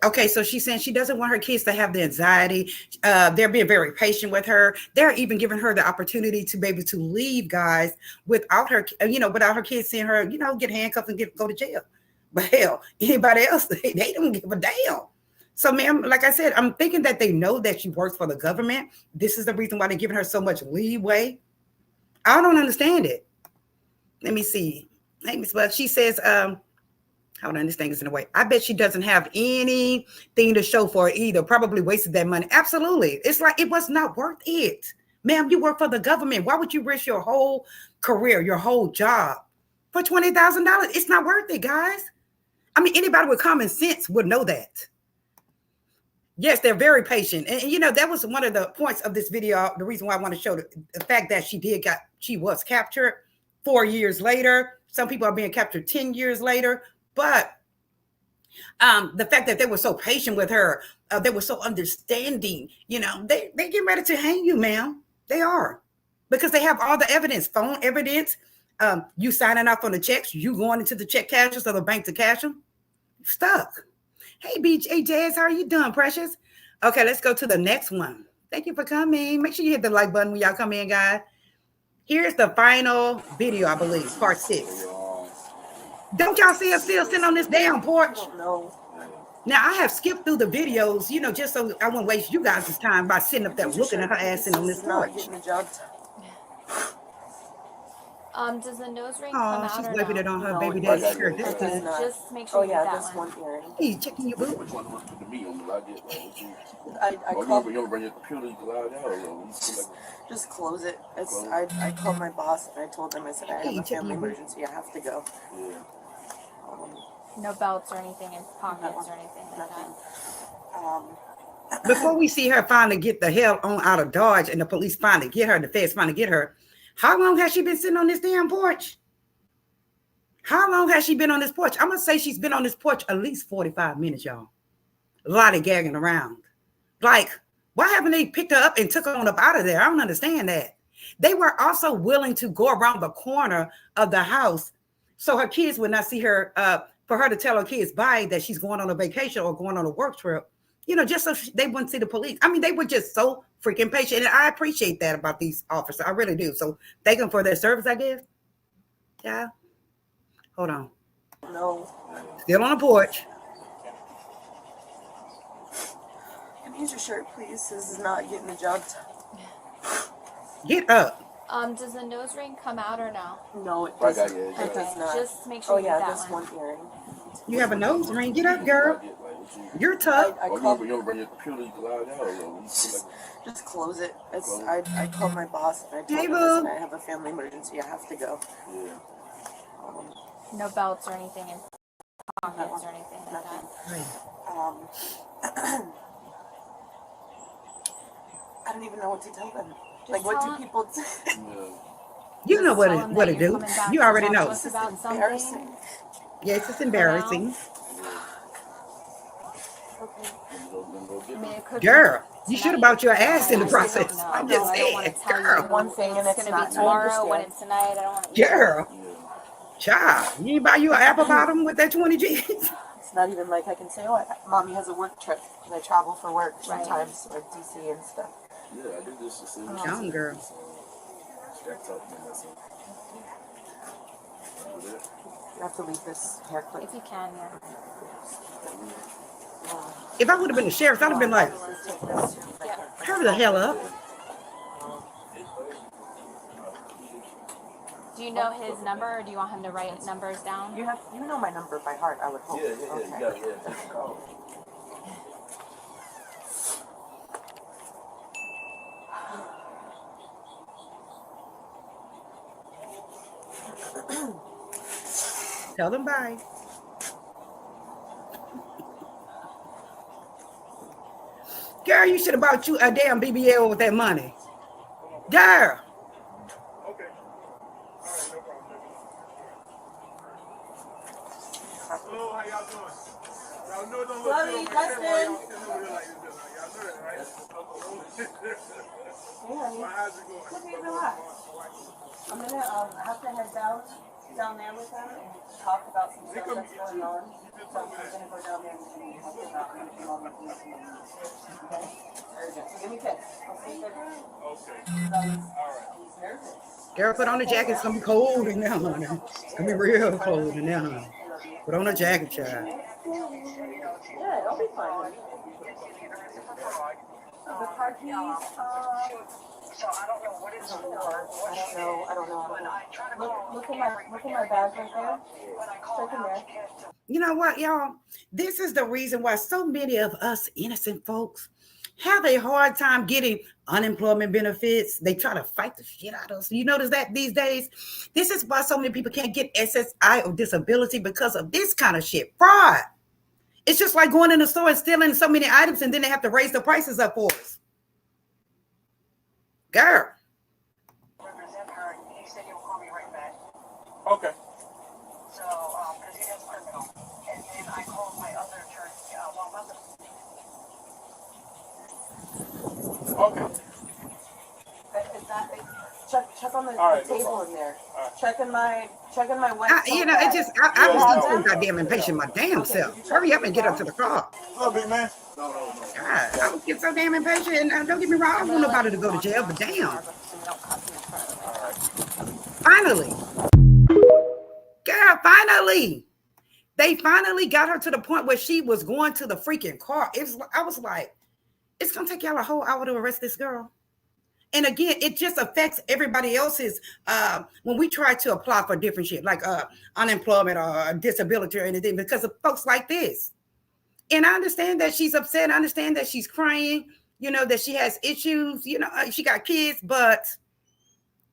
[SPEAKER 1] Okay, so she's saying she doesn't want her kids to have the anxiety. They're being very patient with her. They're even giving her the opportunity to be able to leave, guys, without her, without her kids seeing her, get handcuffed and go to jail. But hell, anybody else, they don't give a damn. So, ma'am, like I said, I'm thinking that they know that she works for the government. This is the reason why they're giving her so much leeway. I don't understand it. Let me see. But she says, how do I understand this in a way? I bet she doesn't have anything to show for it either. Probably wasted that money. Absolutely. It's like it was not worth it. Ma'am, you work for the government. Why would you risk your whole career, your whole job for $20,000? It's not worth it, guys. I mean, anybody with common sense would know that. Yes, they're very patient. And that was one of the points of this video. The reason why I want to show the fact that she was captured 4 years later. Some people are being captured 10 years later. But the fact that they were so patient with her, they were so understanding, they get ready to hang you, ma'am. They are. Because they have all the evidence, phone evidence, you signing off on the checks, you going into the check cashers or the bank to cash them. Stuck. Hey, BJ Jazz, how are you doing, precious? Okay, let's go to the next one. Thank you for coming. Make sure you hit the like button when y'all come in, guys. Here's the final video, I believe, part 6. Don't y'all see us still sitting on this damn porch?
[SPEAKER 4] No.
[SPEAKER 1] Now, I have skipped through the videos, just so I won't waste you guys' time by sitting up there looking at her ass sitting on this porch.
[SPEAKER 3] Does the nose ring come out
[SPEAKER 1] she's
[SPEAKER 3] or
[SPEAKER 1] wiping
[SPEAKER 3] no?
[SPEAKER 1] it on her
[SPEAKER 4] No,
[SPEAKER 1] baby
[SPEAKER 4] it
[SPEAKER 1] daddy's
[SPEAKER 4] doesn't.
[SPEAKER 1] shirt.
[SPEAKER 4] It does not.
[SPEAKER 3] Just make sure you get that one.
[SPEAKER 4] earring.
[SPEAKER 1] Hey, checking your boob.
[SPEAKER 4] Just close it. I called my boss and I told them, I said, I have a family emergency. I have to go.
[SPEAKER 3] No belts or anything in pockets or anything like that.
[SPEAKER 1] Before we see her finally get the hell on out of Dodge and the police finally get her, the feds finally get her, how long has she been sitting on this damn porch? How long has she been on this porch? I'm going to say she's been on this porch at least 45 minutes, y'all. A lot of gagging around. Like, why haven't they picked her up and took her on up out of there? I don't understand that. They were also willing to go around the corner of the house so her kids would not see her, for her to tell her kids bye, that she's going on a vacation or going on a work trip, just so they wouldn't see the police. I mean, they were just so freaking patient. And I appreciate that about these officers. I really do. So thank them for their service, I guess. Yeah. Hold on.
[SPEAKER 4] No.
[SPEAKER 1] Still on the porch.
[SPEAKER 4] Can I use your shirt, please? This is not getting the job done.
[SPEAKER 1] Get up.
[SPEAKER 3] Does the nose ring come out or no?
[SPEAKER 4] No, it doesn't. It
[SPEAKER 3] Okay,
[SPEAKER 4] does not.
[SPEAKER 3] just make sure you get that
[SPEAKER 4] this
[SPEAKER 3] one.
[SPEAKER 4] earring.
[SPEAKER 1] You have a nose ring. Get up, girl. You're tough.
[SPEAKER 4] I called, just close it. I called my boss and I told him, I said, I have a family emergency. I have to go.
[SPEAKER 3] No belts or anything in pockets or anything like that.
[SPEAKER 4] I don't even know what to tell them.
[SPEAKER 3] Just
[SPEAKER 4] what
[SPEAKER 3] tell
[SPEAKER 4] do people do?
[SPEAKER 1] You know
[SPEAKER 3] Tell them
[SPEAKER 1] what
[SPEAKER 3] that
[SPEAKER 1] to
[SPEAKER 3] you're
[SPEAKER 1] do.
[SPEAKER 3] coming back
[SPEAKER 1] You
[SPEAKER 3] to
[SPEAKER 1] already
[SPEAKER 3] talk
[SPEAKER 1] know.
[SPEAKER 3] to us about
[SPEAKER 4] Embarrassing.
[SPEAKER 3] something.
[SPEAKER 1] Yes, it's embarrassing.
[SPEAKER 3] mean, it could
[SPEAKER 1] Girl,
[SPEAKER 3] be
[SPEAKER 1] you should have
[SPEAKER 3] tonight.
[SPEAKER 1] bought your ass in the
[SPEAKER 3] I still don't
[SPEAKER 1] process.
[SPEAKER 3] know.
[SPEAKER 1] I'm just
[SPEAKER 3] I don't want
[SPEAKER 1] saying,
[SPEAKER 3] to tell
[SPEAKER 1] girl.
[SPEAKER 3] you
[SPEAKER 4] one thing and
[SPEAKER 3] it's
[SPEAKER 4] it's
[SPEAKER 3] going to
[SPEAKER 4] not.
[SPEAKER 3] be tomorrow
[SPEAKER 4] I
[SPEAKER 3] when
[SPEAKER 4] understand.
[SPEAKER 3] it's tonight. I don't want to.
[SPEAKER 1] Girl, child, you ain't buy you an apple bottom with that 20 G's?
[SPEAKER 4] It's not even like I can say, oh, mommy has a work trip because I travel for work sometimes, or DC and stuff.
[SPEAKER 7] Yeah, I do this to see.
[SPEAKER 1] Young girl.
[SPEAKER 4] You have to leave this hair clip.
[SPEAKER 3] If you can, yeah.
[SPEAKER 1] If I would have been the sheriff, I'd have been like, hurry the hell up.
[SPEAKER 3] Do you know his number, or do you want him to write numbers down?
[SPEAKER 4] You know my number by heart, I would hope.
[SPEAKER 7] Yeah, you got it.
[SPEAKER 1] Tell them bye. Girl, you should have bought you a damn BBL with that money. Girl.
[SPEAKER 8] Okay. All right, no problem. Hello, how y'all doing? Y'all know it don't look
[SPEAKER 4] Love
[SPEAKER 8] good
[SPEAKER 4] you,
[SPEAKER 8] on my camera.
[SPEAKER 4] Dustin.
[SPEAKER 8] Y'all know what it like this. Y'all know that, right? My eyes are going.
[SPEAKER 4] Okay, relax. I'm gonna have to head down there with them and talk about some stuff that's going on. So I'm gonna go down there and talk about anything on the police. Okay? So give me a kiss. I'll see you there.
[SPEAKER 8] Okay.
[SPEAKER 4] He's nervous.
[SPEAKER 1] Girl, put on the jacket. It's gonna be cold in there, honey. It's gonna be real cold in there, honey. Put on a jacket, child.
[SPEAKER 4] Yeah, it'll be fine. The car keys,
[SPEAKER 6] So I don't know what it's for.
[SPEAKER 4] I don't know. Look at my bag right there. Check in there.
[SPEAKER 1] You know what, y'all? This is the reason why so many of us innocent folks have a hard time getting unemployment benefits. They try to fight the shit out of us. You notice that these days? This is why so many people can't get SSI or disability because of this kind of shit. Fraud. It's just like going in the store and stealing so many items and then they have to raise the prices up for us. Girl.
[SPEAKER 6] Represent her. He said he'll call me right back.
[SPEAKER 8] Okay.
[SPEAKER 6] So, because he does criminal. And then I called my other attorney. Well, my other.
[SPEAKER 8] Okay.
[SPEAKER 4] Check on the
[SPEAKER 8] right, no
[SPEAKER 4] table
[SPEAKER 8] problem.
[SPEAKER 4] in there.
[SPEAKER 8] Right.
[SPEAKER 4] Check in my wet.
[SPEAKER 1] I was getting so goddamn impatient my damn self. Hurry up and get up to the car.
[SPEAKER 8] Hello, big man.
[SPEAKER 1] God, I was getting so damn impatient. And don't get me wrong, I don't want nobody to go to jail, but damn. Finally. Girl, finally. They finally got her to the point where she was going to the freaking car. I was like, it's going to take y'all a whole hour to arrest this girl. And again, it just affects everybody else's, when we try to apply for different shit, like unemployment or disability or anything, because of folks like this. And I understand that she's upset. I understand that she's crying, you know, that she has issues, you know, she got kids, but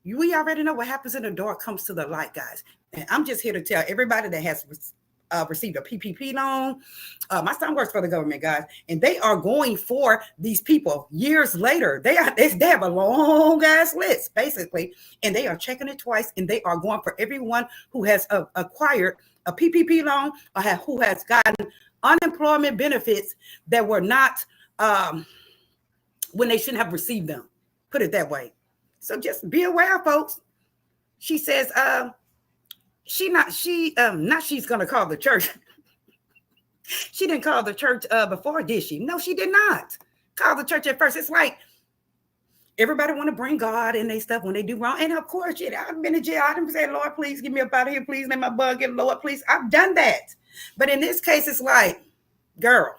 [SPEAKER 1] we already know what happens in the dark comes to the light, guys. And I'm just here to tell everybody that has received a PPP loan. My son works for the government, guys, and they are going for these people years later. They have a long ass list, basically, and they are checking it twice, and they are going for everyone who has acquired a PPP loan or who has gotten unemployment benefits that were not when they shouldn't have received them. Put it that way. So just be aware, folks. She says, she's gonna call the church. She didn't call the church before, did she? No, she did not call the church at first. It's like everybody want to bring God in their stuff when they do wrong. And of course, I've been in jail. I didn't say, Lord, please get me up out of here. Please let my bug get Lord, please. I've done that. But in this case, it's like, girl,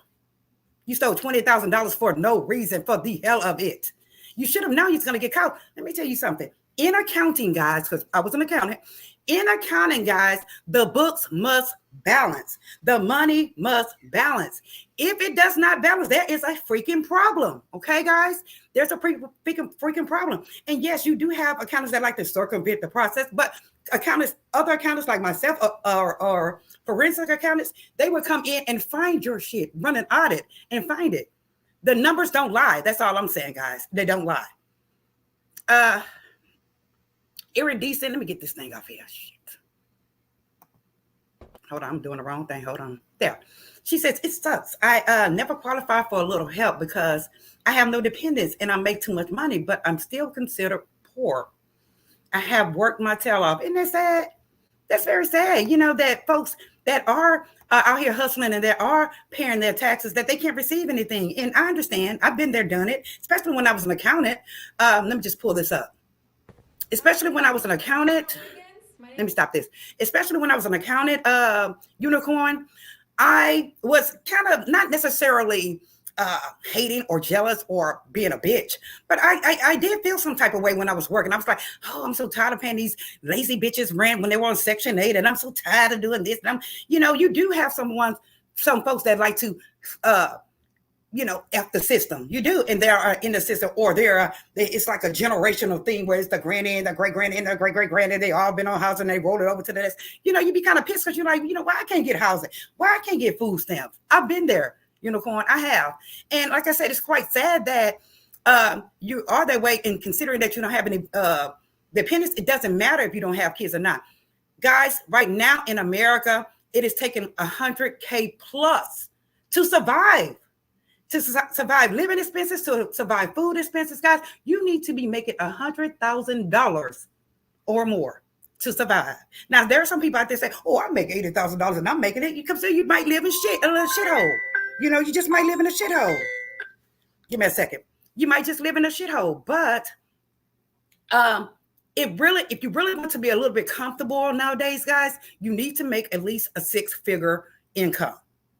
[SPEAKER 1] you stole $20,000 for no reason, for the hell of it. You should have known he's going to get caught. Let me tell you something. In accounting, guys, because I was an accountant, in accounting, guys, the books must balance. The money must balance. If it does not balance, there is a freaking problem. Okay, guys? There's a freaking problem. And yes, you do have accountants that like to circumvent the process, but other accountants like myself or forensic accountants, they would come in and find your shit, run an audit and find it. The numbers don't lie. That's all I'm saying, guys. They don't lie. Iridescent. Let me get this thing off here. Shit. Hold on. I'm doing the wrong thing. Hold on. There. She says, it sucks. I never qualify for a little help because I have no dependents and I make too much money, but I'm still considered poor. I have worked my tail off. Isn't that sad? That's very sad. You know, that folks that are out here hustling and that are paying their taxes, that they can't receive anything. And I understand. I've been there, done it, especially when I was an accountant. Let me just pull this up. Especially when I was an accountant. Let me stop this. Especially when I was an accountant, unicorn, I was kind of not necessarily hating or jealous or being a bitch, but I did feel some type of way when I was working. I was like, oh, I'm so tired of paying these lazy bitches rent when they were on Section 8, and I'm so tired of doing this. And you do have some folks that like to F the system. You do, and they are in the system, or it's like a generational thing where it's the granny and the great granny and the great great granny. They all been on housing, they rolled it over to the next. You be kind of pissed because you're like, why I can't get housing? Why I can't get food stamps? I've been there, unicorn. I have, and like I said, it's quite sad that you are that way. And considering that you don't have any dependents, it doesn't matter if you don't have kids or not, guys. Right now in America, it is taking $100K plus to survive. To survive living expenses, to survive food expenses, guys, you need to be making $100,000 or more to survive. Now, there are some people out there say, "Oh, I make $80,000 and I'm making it." You might live in a little shithole. You just might live in a shithole. Give me a second. You might just live in a shithole, but if you really want to be a little bit comfortable nowadays, guys, you need to make at least a 6-figure income.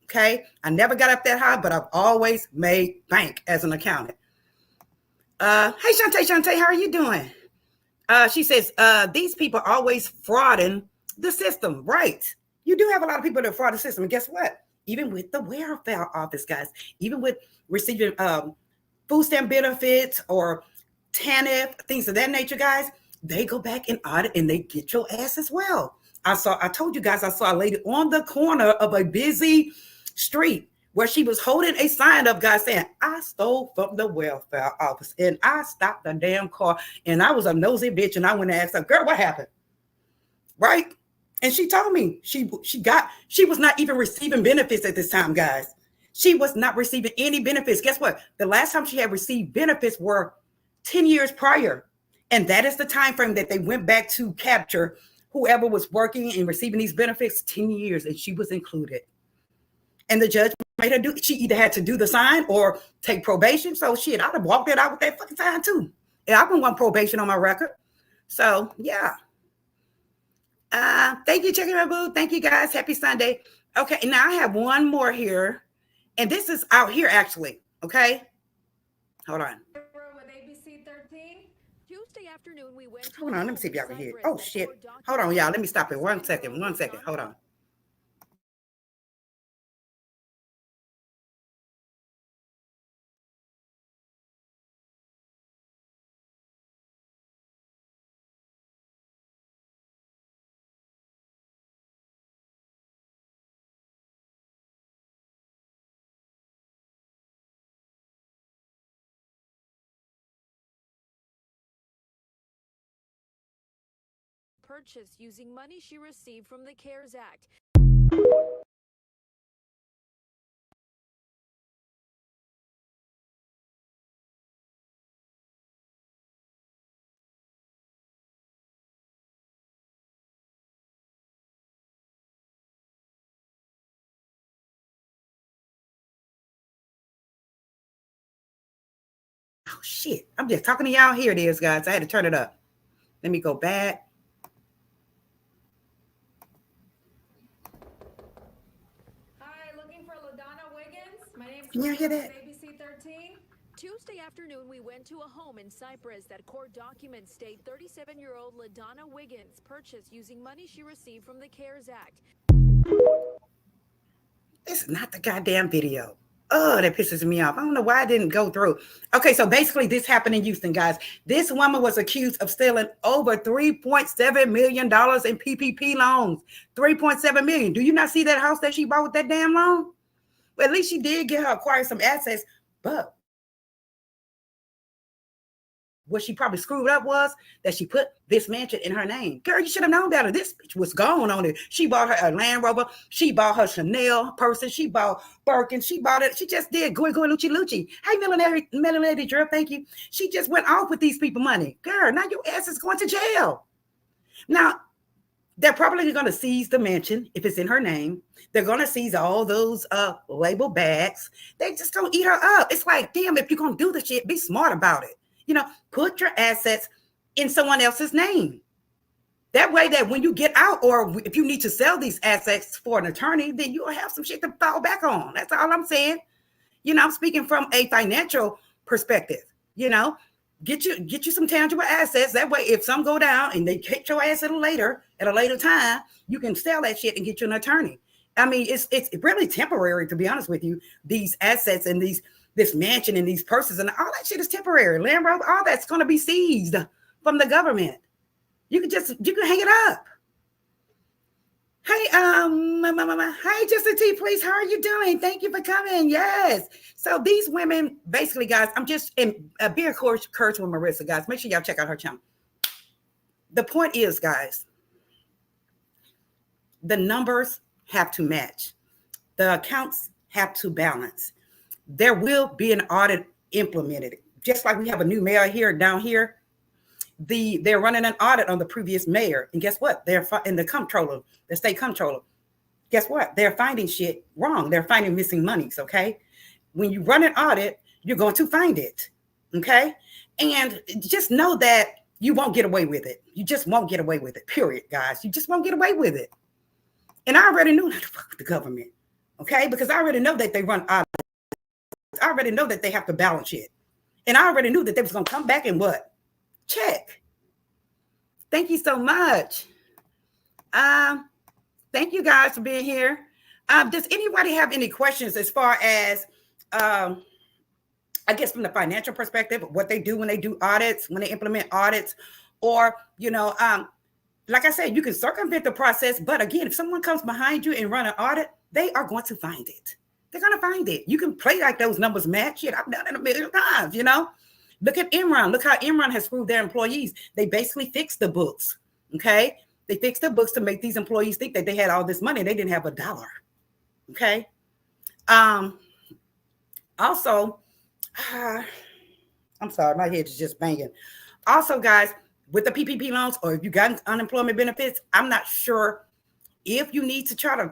[SPEAKER 1] Okay, I never got up that high, but I've always made bank as an accountant. Hey, Shantae, how are you doing? She says, these people are always frauding the system. Right. You do have a lot of people that fraud the system. And guess what? Even with the welfare office, guys, even with receiving food stamp benefits or TANF, things of that nature, guys, they go back and audit and they get your ass as well. I told you guys, I saw a lady on the corner of a busy street where she was holding a sign up, guys, saying, I stole from the welfare office, and I stopped the damn car, and I was a nosy bitch, and I went and asked her, girl, what happened? Right? And she told me she was not even receiving benefits at this time, guys. She was not receiving any benefits. Guess what? The last time she had received benefits were 10 years prior. And that is the time frame that they went back to capture whoever was working and receiving these benefits, 10 years, and she was included. And the judge made her she either had to do the sign or take probation. So I'd have walked it out with that fucking sign too. Yeah, I wouldn't want probation on my record. So yeah. Thank you, Chicken My Boo. Thank you, guys. Happy Sunday. Okay, now I have one more here. And this is out here actually. Okay. Hold on.
[SPEAKER 9] With ABC 13. Tuesday afternoon, we went.
[SPEAKER 1] Hold on, let me see if y'all can hear it. Oh shit. Hold on, y'all. Let me stop it. 1 second. 1 second. Hold on.
[SPEAKER 9] Purchase using money she received from the CARES Act.
[SPEAKER 1] Oh shit. I'm just talking to y'all. Here it is, guys. I had to turn it up. Let me go back. Can you hear that?
[SPEAKER 9] ABC 13. Tuesday afternoon, we went to a home in Cyprus that court documents state 37-year-old LaDonna Wiggins purchased using money she received from the CARES Act.
[SPEAKER 1] This is not the goddamn video. Oh, that pisses me off. I don't know why I didn't go through. Okay, so basically this happened in Houston, guys. This woman was accused of stealing over $3.7 million in PPP loans. $3.7 million. Do you not see that house that she bought with that damn loan? Well, at least she did get her acquire some assets, but what she probably screwed up was that she put this mansion in her name. Girl, you should have known better. This bitch was gone on it. She bought her a Land Rover. She bought her Chanel person. She bought Birkin. She bought it. She just did Gui Lucci Lucci. Hey, Melanie Drill, thank you. She just went off with these people money. Girl, now your ass is going to jail. Now, they're probably going to seize the mansion if it's in her name. They're going to seize all those label bags. They just going to eat her up. It's like, damn, if you're going to do the shit, be smart about it. You know, put your assets in someone else's name. That way that when you get out, or if you need to sell these assets for an attorney, then you'll have some shit to fall back on. That's all I'm saying. You know, I'm speaking from a financial perspective. You know, get you some tangible assets. That way, if some go down and they catch your ass at a later time, you can sell that shit and get you an attorney. I mean, it's really temporary, to be honest with you. These assets and this mansion and these purses and all that shit is temporary. Land Rover, all that's going to be seized from the government. You can hang it up. Hey, hey, Justin T, please, how are you doing? Thank you for coming. Yes. So these women, basically, guys, I'm just being encouraged with Marissa, guys. Make sure y'all check out her channel. The point is, guys, the numbers have to match. The accounts have to balance. There will be an audit implemented. Just like we have a new mayor down here, they're running an audit on the previous mayor. And guess what? They're in the comptroller, the state comptroller. Guess what? They're finding shit wrong. They're finding missing monies, okay? When you run an audit, you're going to find it, okay? And just know that you won't get away with it. You just won't get away with it, period, guys. You just won't get away with it. And I already knew not to fuck with the government, okay? Because I already know that they run audits. I already know that they have to balance it. And I already knew that they was going to come back and what? Check. Thank you so much. Thank you guys for being here. Does anybody have any questions as far as, I guess from the financial perspective, what they do when they do audits, when they implement audits, or, you know, like I said, you can circumvent the process. But again, if someone comes behind you and run an audit, they are going to find it. They're going to find it. You can play like those numbers match. Shit, I've done it a million times, you know. Look at Enron. Look how Enron has screwed their employees. They basically fixed the books, okay? They fixed the books to make these employees think that they had all this money. They didn't have a dollar, okay? Also, I'm sorry, my head is just banging. Also, guys, with the PPP loans, or if you got unemployment benefits, I'm not sure if you need to try to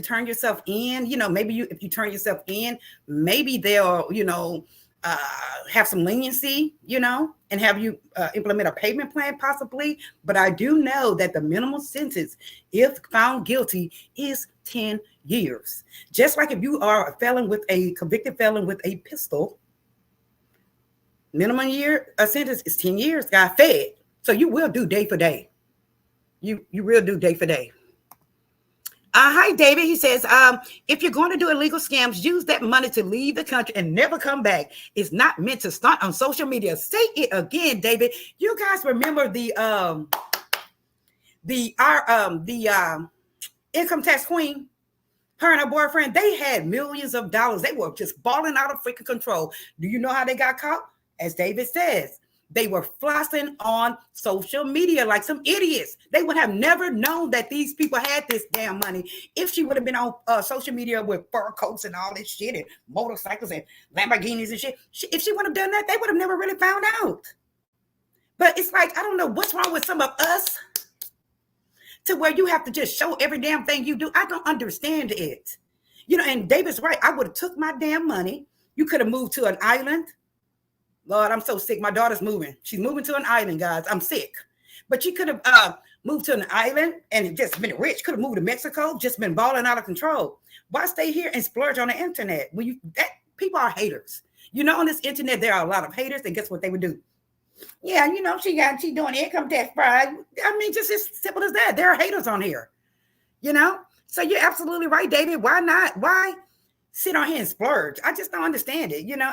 [SPEAKER 1] turn yourself in. You know, maybe if you turn yourself in, maybe they'll, you know, have some leniency, you know, and have you implement a payment plan possibly. But I do know that the minimum sentence, if found guilty, is 10 years. Just like if you are a convicted felon with a pistol, minimum sentence is 10 years, got fed. So you will do day for day. You will do day for day. Hi, David. He says, if you're going to do illegal scams, use that money to leave the country and never come back. It's not meant to stunt on social media. Say it again, David. You guys remember the income tax queen? Her and her boyfriend, they had millions of dollars. They were just balling out of freaking control. Do you know how they got caught? As David says, they were flossing on social media like some idiots. They would have never known that these people had this damn money if she would have been on social media with fur coats and all this shit and motorcycles and Lamborghinis and shit. If she would have done that, they would have never really found out. But it's like, I don't know what's wrong with some of us to where you have to just show every damn thing you do. I don't understand it. You know, and David's right. I would have took my damn money. You could have moved to an island. Lord, I'm so sick. My daughter's moving. She's moving to an island, guys. I'm sick. But she could have moved to an island and just been rich. Could have moved to Mexico, just been balling out of control. Why stay here and splurge on the internet? People are haters. You know, on this internet, there are a lot of haters. And guess what they would do? Yeah, you know, she doing income tax fraud. I mean, just as simple as that. There are haters on here. You know? So you're absolutely right, David. Why not? Why sit on here and splurge? I just don't understand it. You know,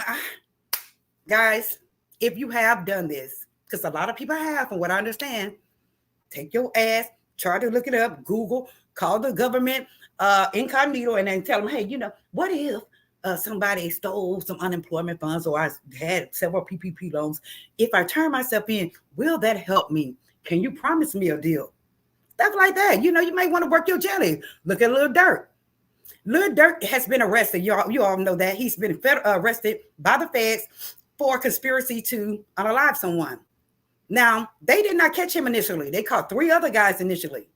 [SPEAKER 1] guys, if you have done this, because a lot of people have, from what I understand, take your ass, try to look it up, Google, call the government incognito, and then tell them, hey, you know, what if somebody stole some unemployment funds or I had several PPP loans. If I turn myself in, will that help me? Can you promise me a deal? Stuff like that. You know, you might want to work your jelly. Look at Lil Durk. Lil Durk has been arrested. You all know that. He's been arrested by the feds for conspiracy to unalive someone. Now, they did not catch him initially. They caught 3 other guys initially.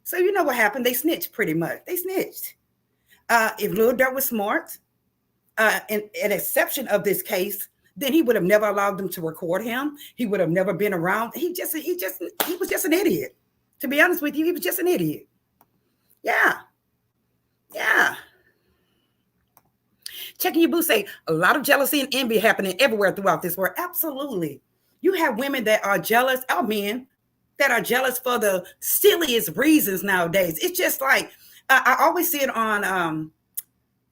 [SPEAKER 1] So you know what happened? They snitched pretty much. They snitched. If Lil Durk was smart, an exception of this case, then he would have never allowed them to record him. He would have never been around. He was just an idiot. To be honest with you, he was just an idiot. Yeah. Checking your boo say a lot of jealousy and envy happening everywhere throughout this world. Absolutely. You have women that are jealous, or men that are jealous for the silliest reasons nowadays. It's just like, I always see it on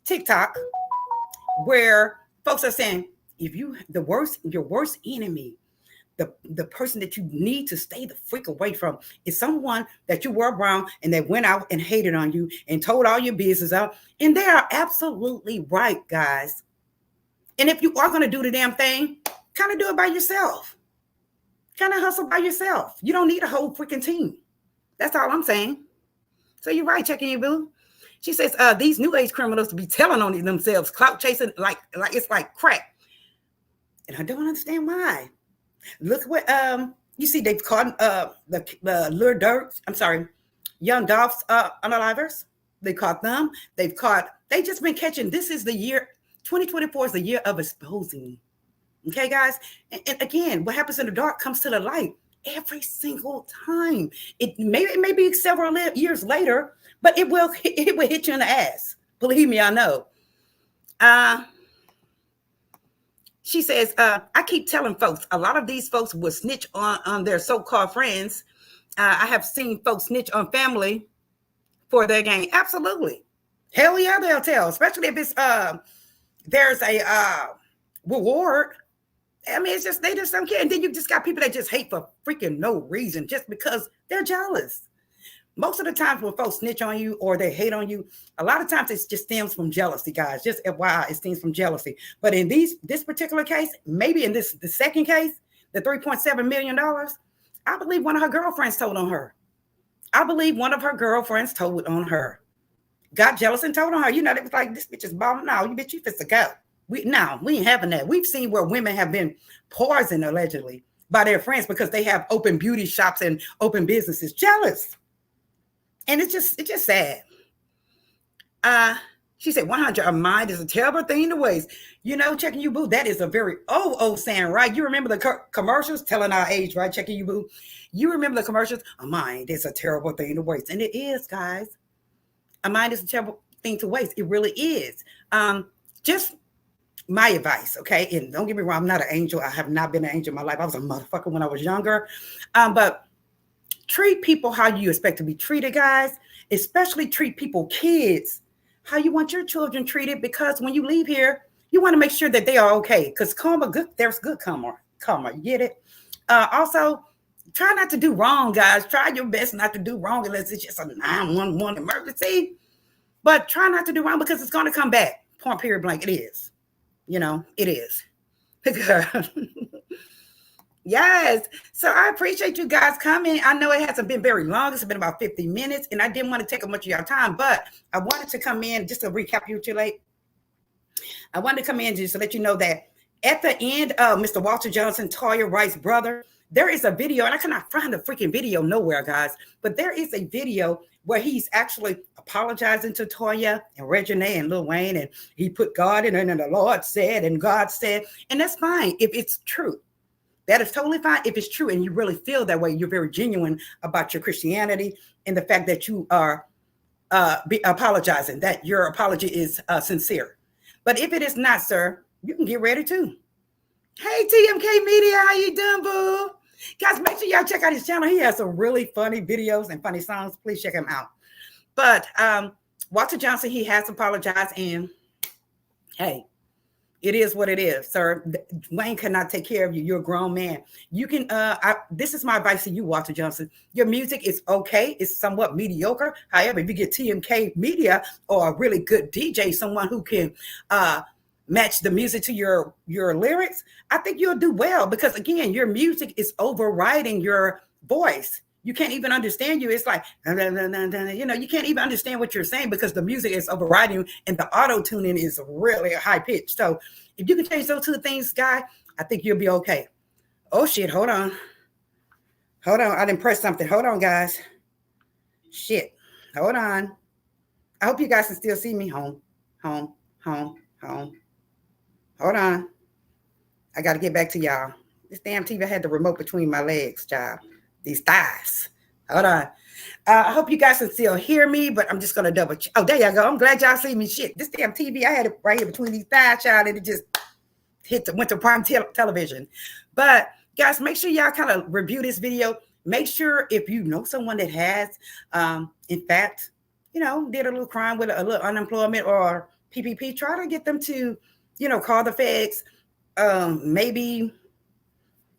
[SPEAKER 1] TikTok where folks are saying, if your worst enemy, the person that you need to stay the freak away from is someone that you were around and they went out and hated on you and told all your business out. And they are absolutely right, guys. And if you are going to do the damn thing, kind of do it by yourself. Kind of hustle by yourself. You don't need a whole freaking team. That's all I'm saying. So you're right, checking your boo. She says, these new age criminals be telling on themselves, clout chasing like it's like crack. And I don't understand why. Look what you see, they've caught the Lil Durk, I'm sorry, Young Dolph's unalivers. They caught them. They just been catching. This is the year, 2024 is the year of exposing. Okay, guys? And again, what happens in the dark comes to the light every single time. It may be several years later, but it will hit you in the ass. Believe me, I know. She says, I keep telling folks, a lot of these folks will snitch on their so-called friends. I have seen folks snitch on family for their gain. Absolutely. Hell yeah, they'll tell, especially if it's there's a reward. I mean, it's just, they just don't care. And then you just got people that just hate for freaking no reason, just because they're jealous. Most of the times when folks snitch on you or they hate on you, a lot of times it just stems from jealousy, guys. Just FYI, it stems from jealousy. But in this particular case, maybe in the second case, the $3.7 million, I believe one of her girlfriends told on her. Got jealous and told on her. You know, they was like, this bitch is balling. No, you bitch, you fit to go. We ain't having that. We've seen where women have been poisoned allegedly by their friends because they have open beauty shops and open businesses. Jealous. And it's just sad. She said 100, a mind is a terrible thing to waste. You know, checking you boo, that is a very old saying, right? You remember the commercials telling our age, right? Checking you boo. You remember the commercials? A mind is a terrible thing to waste. And it is, guys. A mind is a terrible thing to waste. It really is. Just my advice, okay? And don't get me wrong, I'm not an angel. I have not been an angel in my life. I was a motherfucker when I was younger. But treat people how you expect to be treated, guys. Especially treat people, kids, how you want your children treated, because when you leave here, you want to make sure that they are okay. Because there's good karma. You get it? Also, try not to do wrong, guys. Try your best not to do wrong unless it's just a 911 emergency. But try not to do wrong because it's going to come back. Point, period, blank. It is. You know, it is. Yes. So I appreciate you guys coming. I know it hasn't been very long. It's been about 50 minutes, and I didn't want to take up much of your time, but I wanted to come in just to recapitulate. I wanted to come in just to let you know that at the end of Mr. Walter Johnson, Toya Wright's brother, there is a video, and I cannot find the freaking video nowhere, guys, but there is a video where he's actually apologizing to Toya and Reginae and Lil Wayne, and he put God in it, and the Lord said, and God said, and that's fine if it's true. That is totally fine if it's true and you really feel that way. You're very genuine about your Christianity and the fact that you are apologizing, that your apology is sincere. But if it is not, sir, you can get ready too. Hey, TMK Media, how you doing, boo? Guys, make sure y'all check out his channel. He has some really funny videos and funny songs. Please check him out. But Walter Johnson, he has apologized. And hey, It is what it is, sir. Wayne cannot take care of you. You're a grown man. You can, this is my advice to you, Walter Johnson. Your music is okay. It's somewhat mediocre. However, if you get TMK Media or a really good DJ, someone who can match the music to your lyrics, I think you'll do well because, again, your music is overriding your voice. You can't even understand you. It's like, you know, you can't even understand what you're saying because the music is overriding you and the auto tuning is really high pitched. So if you can change those two things, Guy, I think you'll be okay. Oh, shit. Hold on. I didn't press something. Hold on, guys. Shit. Hold on. I hope you guys can still see me. Home. Hold on. I got to get back to y'all. This damn TV had the remote between my legs, child. These thighs. Hold on. I hope you guys can still hear me, but I'm just going to double check. Oh, there you go. I'm glad y'all see me. Shit, this damn TV, I had it right here between these thighs, child, and it just went to prime television. But guys, make sure y'all kind of review this video. Make sure if you know someone that has, in fact, you know, did a little crime with a little unemployment or PPP, try to get them to, you know, call the feds. Maybe,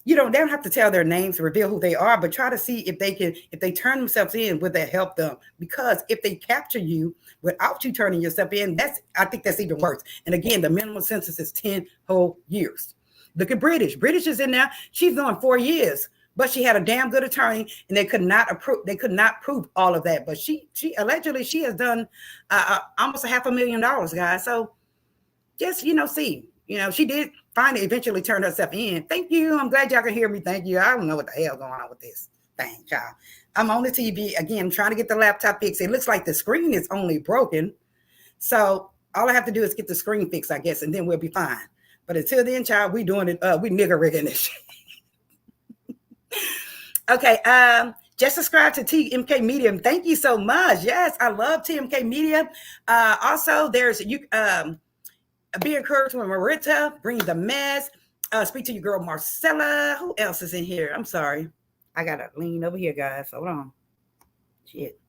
[SPEAKER 1] you know, they don't have to tell their names, reveal who they are, but try to see if they turn themselves in, would that help them? Because if they capture you without you turning yourself in, I think that's even worse. And again, the minimum sentence is 10 whole years. Look at British. British is in there. She's doing 4 years, but she had a damn good attorney, and they could not prove all of that. But she allegedly has done almost $500,000, guys. So just, you know, see. You know, she did finally eventually turn herself in. Thank you. I'm glad y'all can hear me. Thank you. I don't know what the hell going on with this thing, child. I'm on the TV. Again, I'm trying to get the laptop fixed. It looks like the screen is only broken. So all I have to do is get the screen fixed, I guess, and then we'll be fine. But until then, child, we doing it. We nigger rigging this shit. Okay. Just subscribe to TMK Media. Thank you so much. Yes, I love TMK Media. Also, there's Be Encouraged with Marita, Bring the Mess. Speak to your girl Marcella. Who else is in here? I'm sorry. I gotta lean over here, guys. Hold on. Shit.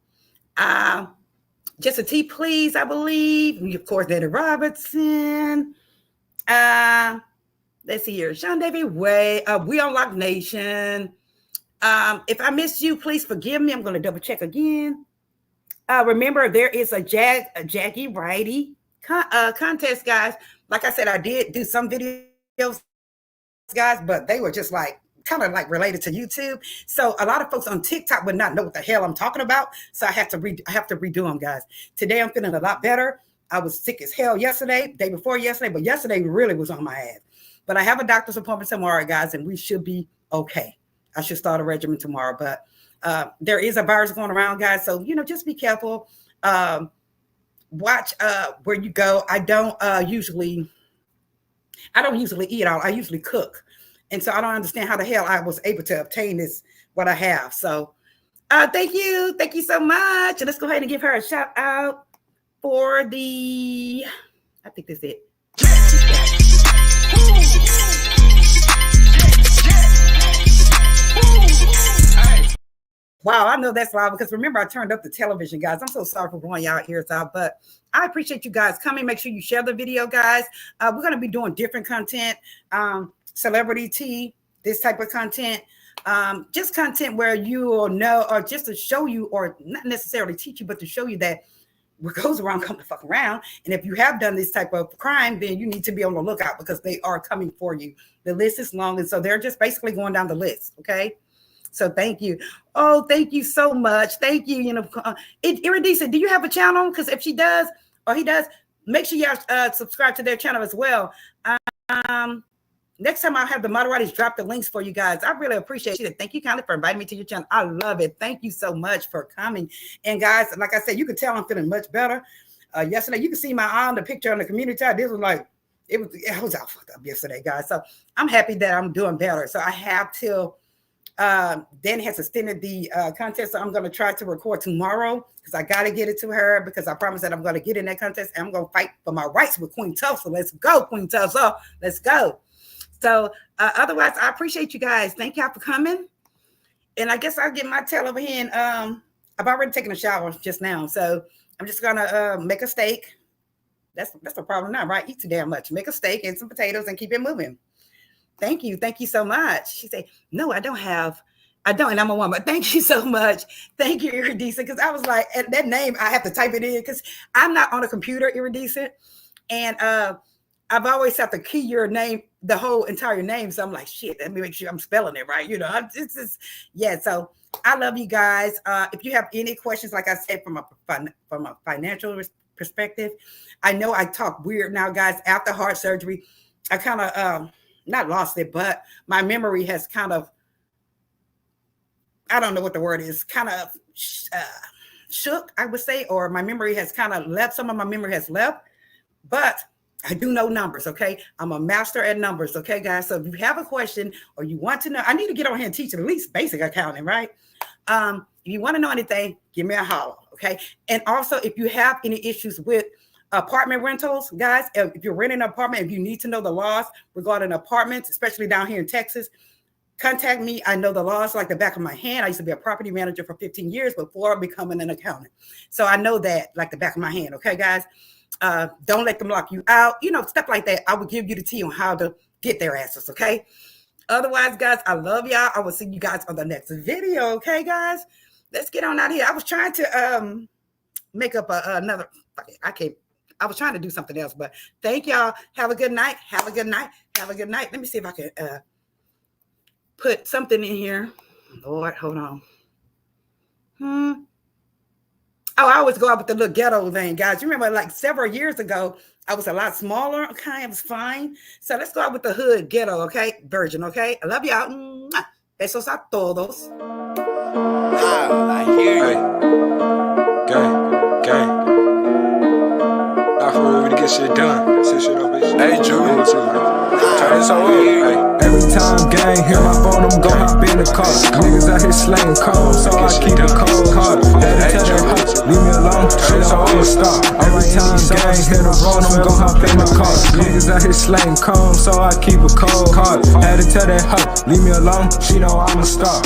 [SPEAKER 1] Just a T, please, I believe. Of course, Danny Robertson. Let's see here. Sean David Way. We Unlock Nation. If I missed you, please forgive me. I'm gonna double check again. Remember, there is a Jackie Righty contest, guys. Like I said, I did do some videos, guys, but they were just like kind of like related to YouTube. So a lot of folks on TikTok would not know what the hell I'm talking about. So I have to redo them, guys. Today I'm feeling a lot better. I was sick as hell yesterday, day before yesterday, but yesterday really was on my ass. But I have a doctor's appointment tomorrow, guys, and we should be okay. I should start a regimen tomorrow, but there is a virus going around, guys. So, you know, just be careful. Watch where you go. I don't usually eat out. I usually cook. And so I don't understand how the hell I was able to obtain what I have. So thank you. Thank you so much. And let's go ahead and give her a shout out for I think that's it. Wow, I know that's loud because remember I turned up the television, guys. I'm so sorry for blowing y'all ears out, but I appreciate you guys coming. Make sure you share the video, guys. We're going to be doing different content, celebrity tea, this type of content, just content where you will know, or just to show you, or not necessarily teach you, but to show you that what goes around come to fuck around. And if you have done this type of crime, then you need to be on the lookout because they are coming for you. The list is long, and so they're just basically going down the list, okay? So thank you. Oh, thank you so much. Thank you. You know, Iridisa, do you have a channel? Because if she does, or he does, make sure y'all subscribe to their channel as well. Next time I'll have the moderators drop the links for you guys. I really appreciate it. Thank you kindly for inviting me to your channel. I love it. Thank you so much for coming. And guys, like I said, you can tell I'm feeling much better. Yesterday, you can see my arm, the picture on the community tab. This was like, it was all fucked up yesterday, guys. So I'm happy that I'm doing better. So I have till Danny has extended the contest, so I'm going to try to record tomorrow because I got to get it to her because I promised that I'm going to get in that contest and I'm going to fight for my rights with Queen Tulsa. Let's go, Queen Tulsa. Let's go. So otherwise, I appreciate you guys. Thank y'all for coming. And I guess I'll get my tail over here. And I've already taken a shower just now, so I'm just going to make a steak, That's the problem now, right? Eat too damn much. Make a steak and some potatoes and keep it moving. Thank you so much. She said, no, I don't, and I'm a woman. Thank you so much. Thank you, Iridescent. Because I was like, at that name, I have to type it in because I'm not on a computer, Iridescent. And I've always had to key your name, the whole entire name. So I'm like, shit, let me make sure I'm spelling it right. You know, so I love you guys. If you have any questions, like I said, from a financial perspective, I know I talk weird now, guys. After heart surgery, I kind of not lost it, but my memory has kind of, I don't know what the word is, kind of shook, I would say, or my memory has kind of left. Some of my memory has left, but I do know numbers, okay? I'm a master at numbers, okay, guys? So if you have a question or you want to know, I need to get on here and teach at least basic accounting, right? If you want to know anything, give me a holler, okay? And also, if you have any issues with apartment rentals, guys, if you're renting an apartment, if you need to know the laws regarding apartments, especially down here in Texas, contact me. I know the laws like the back of my hand. I used to be a property manager for 15 years before becoming an accountant. So I know that like the back of my hand, okay, guys? Don't let them lock you out, you know, stuff like that. I will give you the tea on how to get their answers, okay? Otherwise, guys, I love y'all. I will see you guys on the next video, okay, guys? Let's get on out here. I was trying to make up another, I was trying to do something else, but thank y'all. Have a good night. Have a good night. Have a good night. Let me see if I can put something in here. Lord, hold on. Oh, I always go out with the little ghetto thing, guys. You remember like several years ago, I was a lot smaller. Okay, I was fine. So let's go out with the hood ghetto, okay? Virgin, okay? I love y'all. Mwah. Besos a todos.
[SPEAKER 10] I hear you. Gang. Not for real, we get shit done. Shit up, bitch. Hey, Julie. Turn this on. Every time gang hear my phone, I'm gon' hop in the car. Niggas out here slaying calls, so I keep a cold card. Had to tell that hoe, leave me alone, shit, I'm a star. Every time gang hear the road, I'm gon' hop in the car. Niggas out here slaying calls, so I keep a cold card. Had to tell that hoe, leave me alone, she know I'm a star.